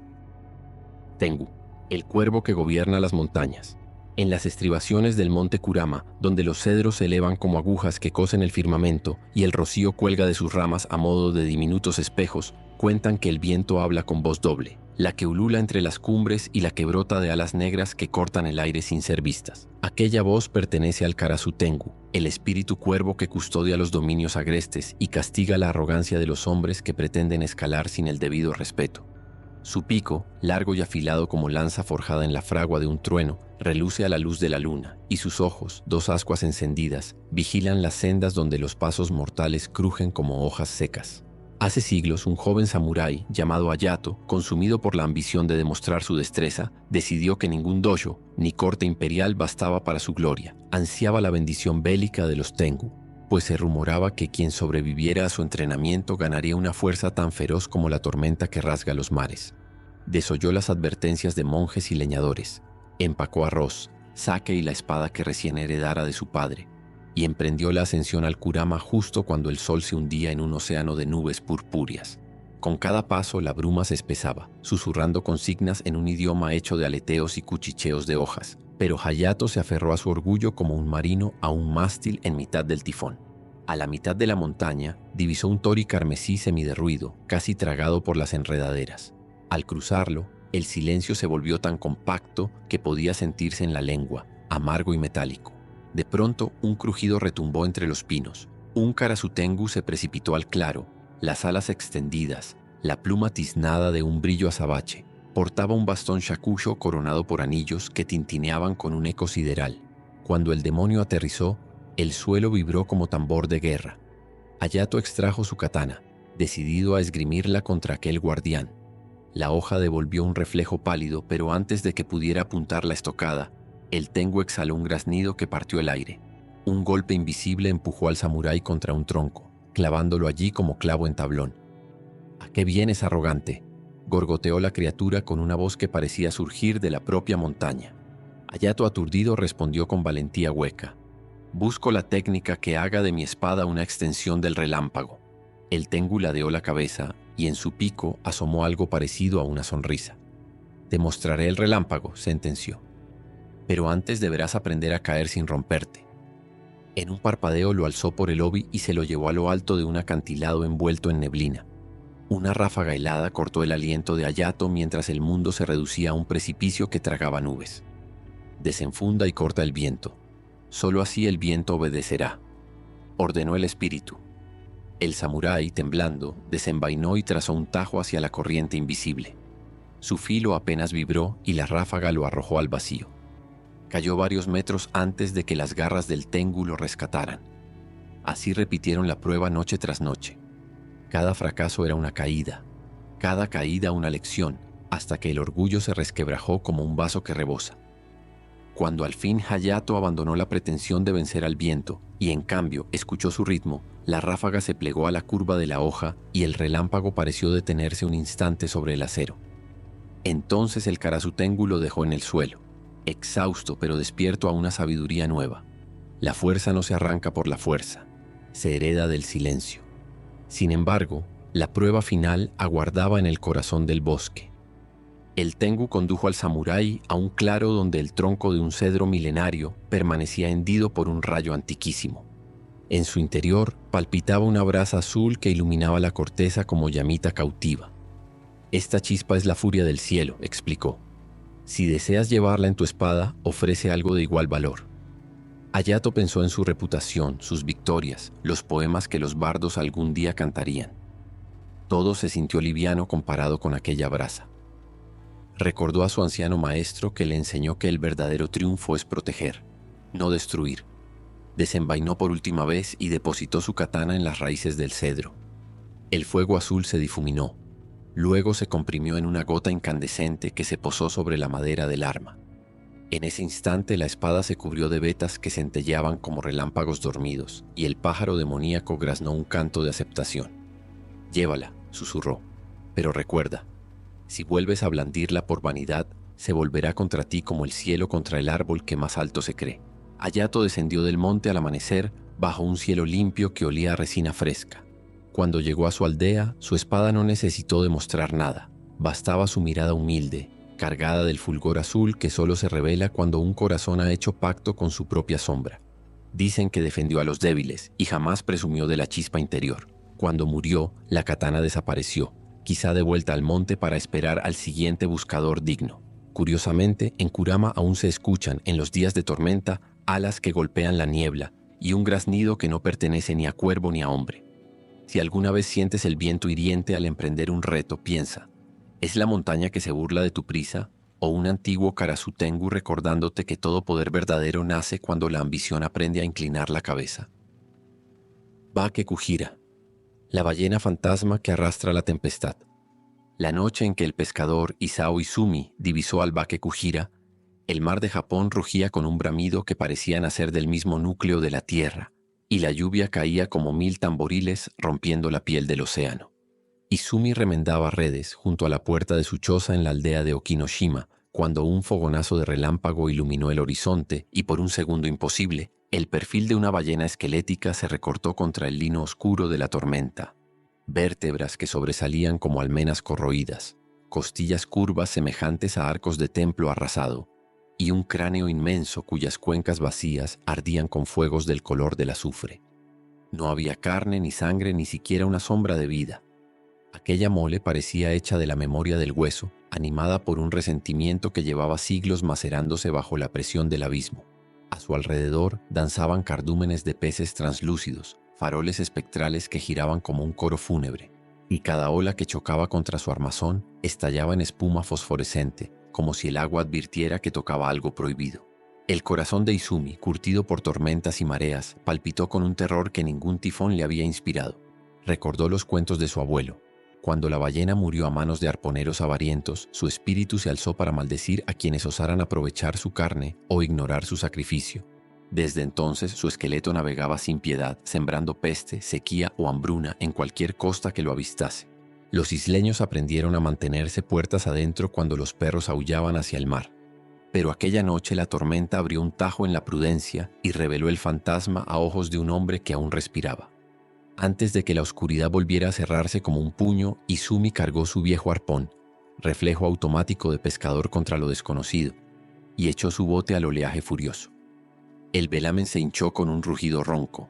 Tengu, el cuervo que gobierna las montañas. En las estribaciones del monte Kurama, donde los cedros se elevan como agujas que cosen el firmamento y el rocío cuelga de sus ramas a modo de diminutos espejos, cuentan que el viento habla con voz doble, la que ulula entre las cumbres y la que brota de alas negras que cortan el aire sin ser vistas. Aquella voz pertenece al Karasu Tengu, el espíritu cuervo que custodia los dominios agrestes y castiga la arrogancia de los hombres que pretenden escalar sin el debido respeto. Su pico, largo y afilado como lanza forjada en la fragua de un trueno, reluce a la luz de la luna, y sus ojos, dos ascuas encendidas, vigilan las sendas donde los pasos mortales crujen como hojas secas. Hace siglos, un joven samurái llamado Hayato, consumido por la ambición de demostrar su destreza, decidió que ningún dojo ni corte imperial bastaba para su gloria. Ansiaba la bendición bélica de los Tengu, pues se rumoraba que quien sobreviviera a su entrenamiento ganaría una fuerza tan feroz como la tormenta que rasga los mares. Desoyó las advertencias de monjes y leñadores, empacó arroz, sake y la espada que recién heredara de su padre, y emprendió la ascensión al Kurama justo cuando el sol se hundía en un océano de nubes purpúreas. Con cada paso la bruma se espesaba, susurrando consignas en un idioma hecho de aleteos y cuchicheos de hojas, pero Hayato se aferró a su orgullo como un marino a un mástil en mitad del tifón. A la mitad de la montaña divisó un tori carmesí semiderruido, casi tragado por las enredaderas. Al cruzarlo, el silencio se volvió tan compacto que podía sentirse en la lengua, amargo y metálico. De pronto, un crujido retumbó entre los pinos. Un Karasutengu se precipitó al claro, las alas extendidas, la pluma tiznada de un brillo azabache. Portaba un bastón shakusho coronado por anillos que tintineaban con un eco sideral. Cuando el demonio aterrizó, el suelo vibró como tambor de guerra. Hayato extrajo su katana, decidido a esgrimirla contra aquel guardián. La hoja devolvió un reflejo pálido, pero antes de que pudiera apuntar la estocada, el Tengu exhaló un graznido que partió el aire. Un golpe invisible empujó al samurái contra un tronco, clavándolo allí como clavo en tablón. «¿A qué vienes, arrogante?», gorgoteó la criatura con una voz que parecía surgir de la propia montaña. Hayato aturdido respondió con valentía hueca: «Busco la técnica que haga de mi espada una extensión del relámpago». El Tengu ladeó la cabeza y en su pico asomó algo parecido a una sonrisa. «Te mostraré el relámpago», sentenció. «Pero antes deberás aprender a caer sin romperte». En un parpadeo lo alzó por el obi y se lo llevó a lo alto de un acantilado envuelto en neblina. Una ráfaga helada cortó el aliento de Hayato mientras el mundo se reducía a un precipicio que tragaba nubes. «Desenfunda y corta el viento. Solo así el viento obedecerá», ordenó el espíritu. El samurái, temblando, desenvainó y trazó un tajo hacia la corriente invisible. Su filo apenas vibró y la ráfaga lo arrojó al vacío. Cayó varios metros antes de que las garras del Tengu lo rescataran. Así repitieron la prueba noche tras noche. Cada fracaso era una caída, cada caída una lección, hasta que el orgullo se resquebrajó como un vaso que rebosa. Cuando al fin Hayato abandonó la pretensión de vencer al viento y en cambio escuchó su ritmo, la ráfaga se plegó a la curva de la hoja y el relámpago pareció detenerse un instante sobre el acero. Entonces el Karasutengu lo dejó en el suelo, exhausto pero despierto a una sabiduría nueva. La fuerza no se arranca por la fuerza, se hereda del silencio. Sin embargo, la prueba final aguardaba en el corazón del bosque. El Tengu condujo al samurái a un claro donde el tronco de un cedro milenario permanecía hendido por un rayo antiquísimo. En su interior palpitaba una brasa azul que iluminaba la corteza como llamita cautiva. «Esta chispa es la furia del cielo», explicó. «Si deseas llevarla en tu espada, ofrece algo de igual valor». Hayato pensó en su reputación, sus victorias, los poemas que los bardos algún día cantarían. Todo se sintió liviano comparado con aquella brasa. Recordó a su anciano maestro que le enseñó que el verdadero triunfo es proteger, no destruir. Desenvainó por última vez y depositó su katana en las raíces del cedro. El fuego azul se difuminó. Luego se comprimió en una gota incandescente que se posó sobre la madera del arma. En ese instante la espada se cubrió de vetas que centelleaban como relámpagos dormidos, y el pájaro demoníaco graznó un canto de aceptación. «Llévala», susurró, «pero recuerda, si vuelves a blandirla por vanidad, se volverá contra ti como el cielo contra el árbol que más alto se cree». Hayato descendió del monte al amanecer bajo un cielo limpio que olía a resina fresca. Cuando llegó a su aldea, su espada no necesitó demostrar nada. Bastaba su mirada humilde, cargada del fulgor azul que solo se revela cuando un corazón ha hecho pacto con su propia sombra. Dicen que defendió a los débiles y jamás presumió de la chispa interior. Cuando murió, la katana desapareció, quizá de vuelta al monte para esperar al siguiente buscador digno. Curiosamente, en Kurama aún se escuchan, en los días de tormenta, alas que golpean la niebla y un graznido que no pertenece ni a cuervo ni a hombre. Si alguna vez sientes el viento hiriente al emprender un reto, piensa: ¿Es la montaña que se burla de tu prisa? ¿O un antiguo Karasutengu recordándote que todo poder verdadero nace cuando la ambición aprende a inclinar la cabeza? Bake Kujira, la ballena fantasma que arrastra la tempestad. La noche en que el pescador Isao Izumi divisó al Bake Kujira, el mar de Japón rugía con un bramido que parecía nacer del mismo núcleo de la tierra, y la lluvia caía como 1000 tamboriles rompiendo la piel del océano. Izumi remendaba redes junto a la puerta de su choza en la aldea de Okinoshima, cuando un fogonazo de relámpago iluminó el horizonte y por un segundo imposible, el perfil de una ballena esquelética se recortó contra el lino oscuro de la tormenta. Vértebras que sobresalían como almenas corroídas, costillas curvas semejantes a arcos de templo arrasado, y un cráneo inmenso cuyas cuencas vacías ardían con fuegos del color del azufre. No había carne ni sangre, ni siquiera una sombra de vida. Aquella mole parecía hecha de la memoria del hueso, animada por un resentimiento que llevaba siglos macerándose bajo la presión del abismo. A su alrededor danzaban cardúmenes de peces translúcidos, faroles espectrales que giraban como un coro fúnebre, y cada ola que chocaba contra su armazón estallaba en espuma fosforescente, como si el agua advirtiera que tocaba algo prohibido. El corazón de Izumi, curtido por tormentas y mareas, palpitó con un terror que ningún tifón le había inspirado. Recordó los cuentos de su abuelo. Cuando la ballena murió a manos de arponeros avarientos, su espíritu se alzó para maldecir a quienes osaran aprovechar su carne o ignorar su sacrificio. Desde entonces su esqueleto navegaba sin piedad, sembrando peste, sequía o hambruna en cualquier costa que lo avistase. Los isleños aprendieron a mantenerse puertas adentro cuando los perros aullaban hacia el mar. Pero aquella noche la tormenta abrió un tajo en la prudencia y reveló el fantasma a ojos de un hombre que aún respiraba. Antes de que la oscuridad volviera a cerrarse como un puño, Izumi cargó su viejo arpón, reflejo automático de pescador contra lo desconocido, y echó su bote al oleaje furioso. El velamen se hinchó con un rugido ronco.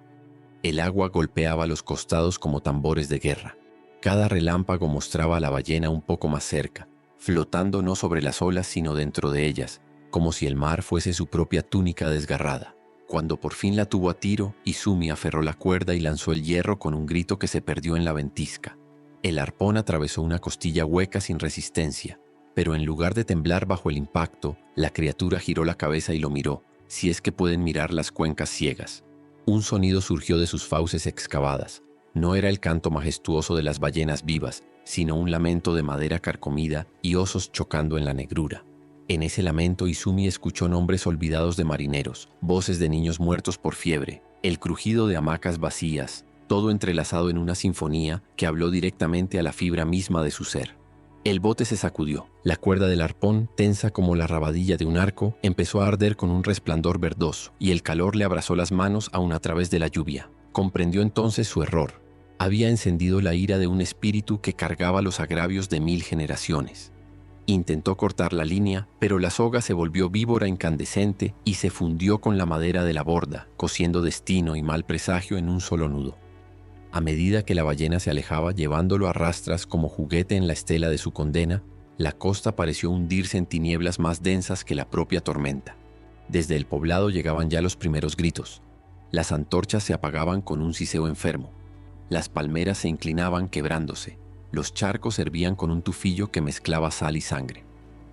El agua golpeaba los costados como tambores de guerra. Cada relámpago mostraba a la ballena un poco más cerca, flotando no sobre las olas sino dentro de ellas, como si el mar fuese su propia túnica desgarrada. Cuando por fin la tuvo a tiro, Izumi aferró la cuerda y lanzó el hierro con un grito que se perdió en la ventisca. El arpón atravesó una costilla hueca sin resistencia, pero en lugar de temblar bajo el impacto, la criatura giró la cabeza y lo miró, si es que pueden mirar las cuencas ciegas. Un sonido surgió de sus fauces excavadas. No era el canto majestuoso de las ballenas vivas, sino un lamento de madera carcomida y osos chocando en la negrura. En ese lamento Izumi escuchó nombres olvidados de marineros, voces de niños muertos por fiebre, el crujido de hamacas vacías, todo entrelazado en una sinfonía que habló directamente a la fibra misma de su ser. El bote se sacudió. La cuerda del arpón, tensa como la rabadilla de un arco, empezó a arder con un resplandor verdoso, y el calor le abrazó las manos aún a través de la lluvia. Comprendió entonces su error. Había encendido la ira de un espíritu que cargaba los agravios de 1000 generaciones. Intentó cortar la línea, pero la soga se volvió víbora incandescente y se fundió con la madera de la borda, cosiendo destino y mal presagio en un solo nudo. A medida que la ballena se alejaba llevándolo a rastras como juguete en la estela de su condena, la costa pareció hundirse en tinieblas más densas que la propia tormenta. Desde el poblado llegaban ya los primeros gritos. Las antorchas se apagaban con un siseo enfermo. Las palmeras se inclinaban quebrándose. Los charcos hervían con un tufillo que mezclaba sal y sangre.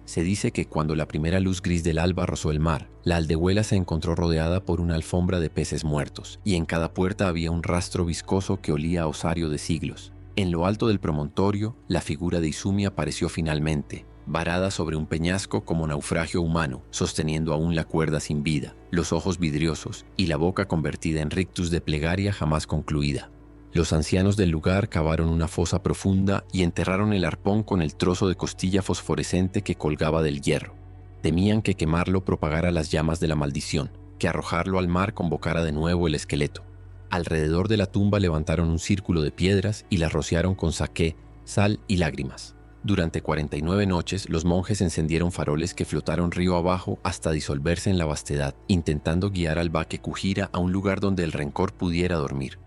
Se dice que cuando la primera luz gris del alba rozó el mar, la aldehuela se encontró rodeada por una alfombra de peces muertos, y en cada puerta había un rastro viscoso que olía a osario de siglos. En lo alto del promontorio, la figura de Izumi apareció finalmente, varada sobre un peñasco como naufragio humano, sosteniendo aún la cuerda sin vida, los ojos vidriosos y la boca convertida en rictus de plegaria jamás concluida. Los ancianos del lugar cavaron una fosa profunda y enterraron el arpón con el trozo de costilla fosforescente que colgaba del hierro. Temían que quemarlo propagara las llamas de la maldición, que arrojarlo al mar convocara de nuevo el esqueleto. Alrededor de la tumba levantaron un círculo de piedras y las rociaron con saqué, sal y lágrimas. Durante 49 noches, los monjes encendieron faroles que flotaron río abajo hasta disolverse en la vastedad, intentando guiar al Bake Kujira a un lugar donde el rencor pudiera dormir.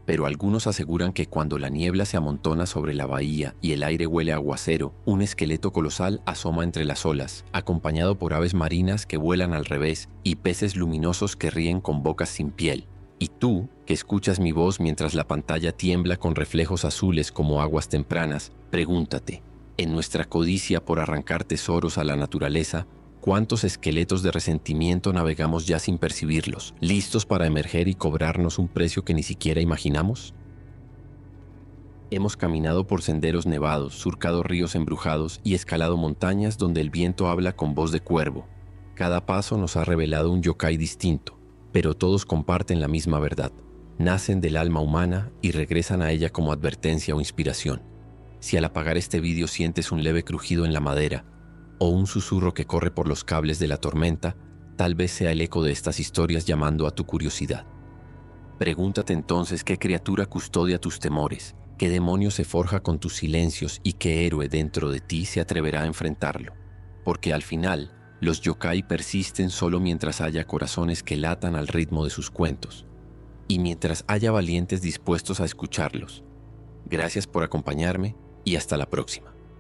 Pero algunos aseguran que cuando la niebla se amontona sobre la bahía y el aire huele a aguacero, un esqueleto colosal asoma entre las olas, acompañado por aves marinas que vuelan al revés y peces luminosos que ríen con bocas sin piel. Y tú, que escuchas mi voz mientras la pantalla tiembla con reflejos azules como aguas tempranas, pregúntate, En nuestra codicia por arrancar tesoros a la naturaleza, ¿cuántos esqueletos de resentimiento navegamos ya sin percibirlos, listos para emerger y cobrarnos un precio que ni siquiera imaginamos? Hemos caminado por senderos nevados, surcado ríos embrujados y escalado montañas donde el viento habla con voz de cuervo. Cada paso nos ha revelado un yokai distinto, pero todos comparten la misma verdad. Nacen del alma humana y regresan a ella como advertencia o inspiración. Si al apagar este vídeo sientes un leve crujido en la madera o un susurro que corre por los cables de la tormenta, tal vez sea el eco de estas historias llamando a tu curiosidad. Pregúntate entonces qué criatura custodia tus temores, qué demonio se forja con tus silencios y qué héroe dentro de ti se atreverá a enfrentarlo. Porque al final, los yokai persisten solo mientras haya corazones que latan al ritmo de sus cuentos y mientras haya valientes dispuestos a escucharlos. Gracias por acompañarme y hasta la próxima.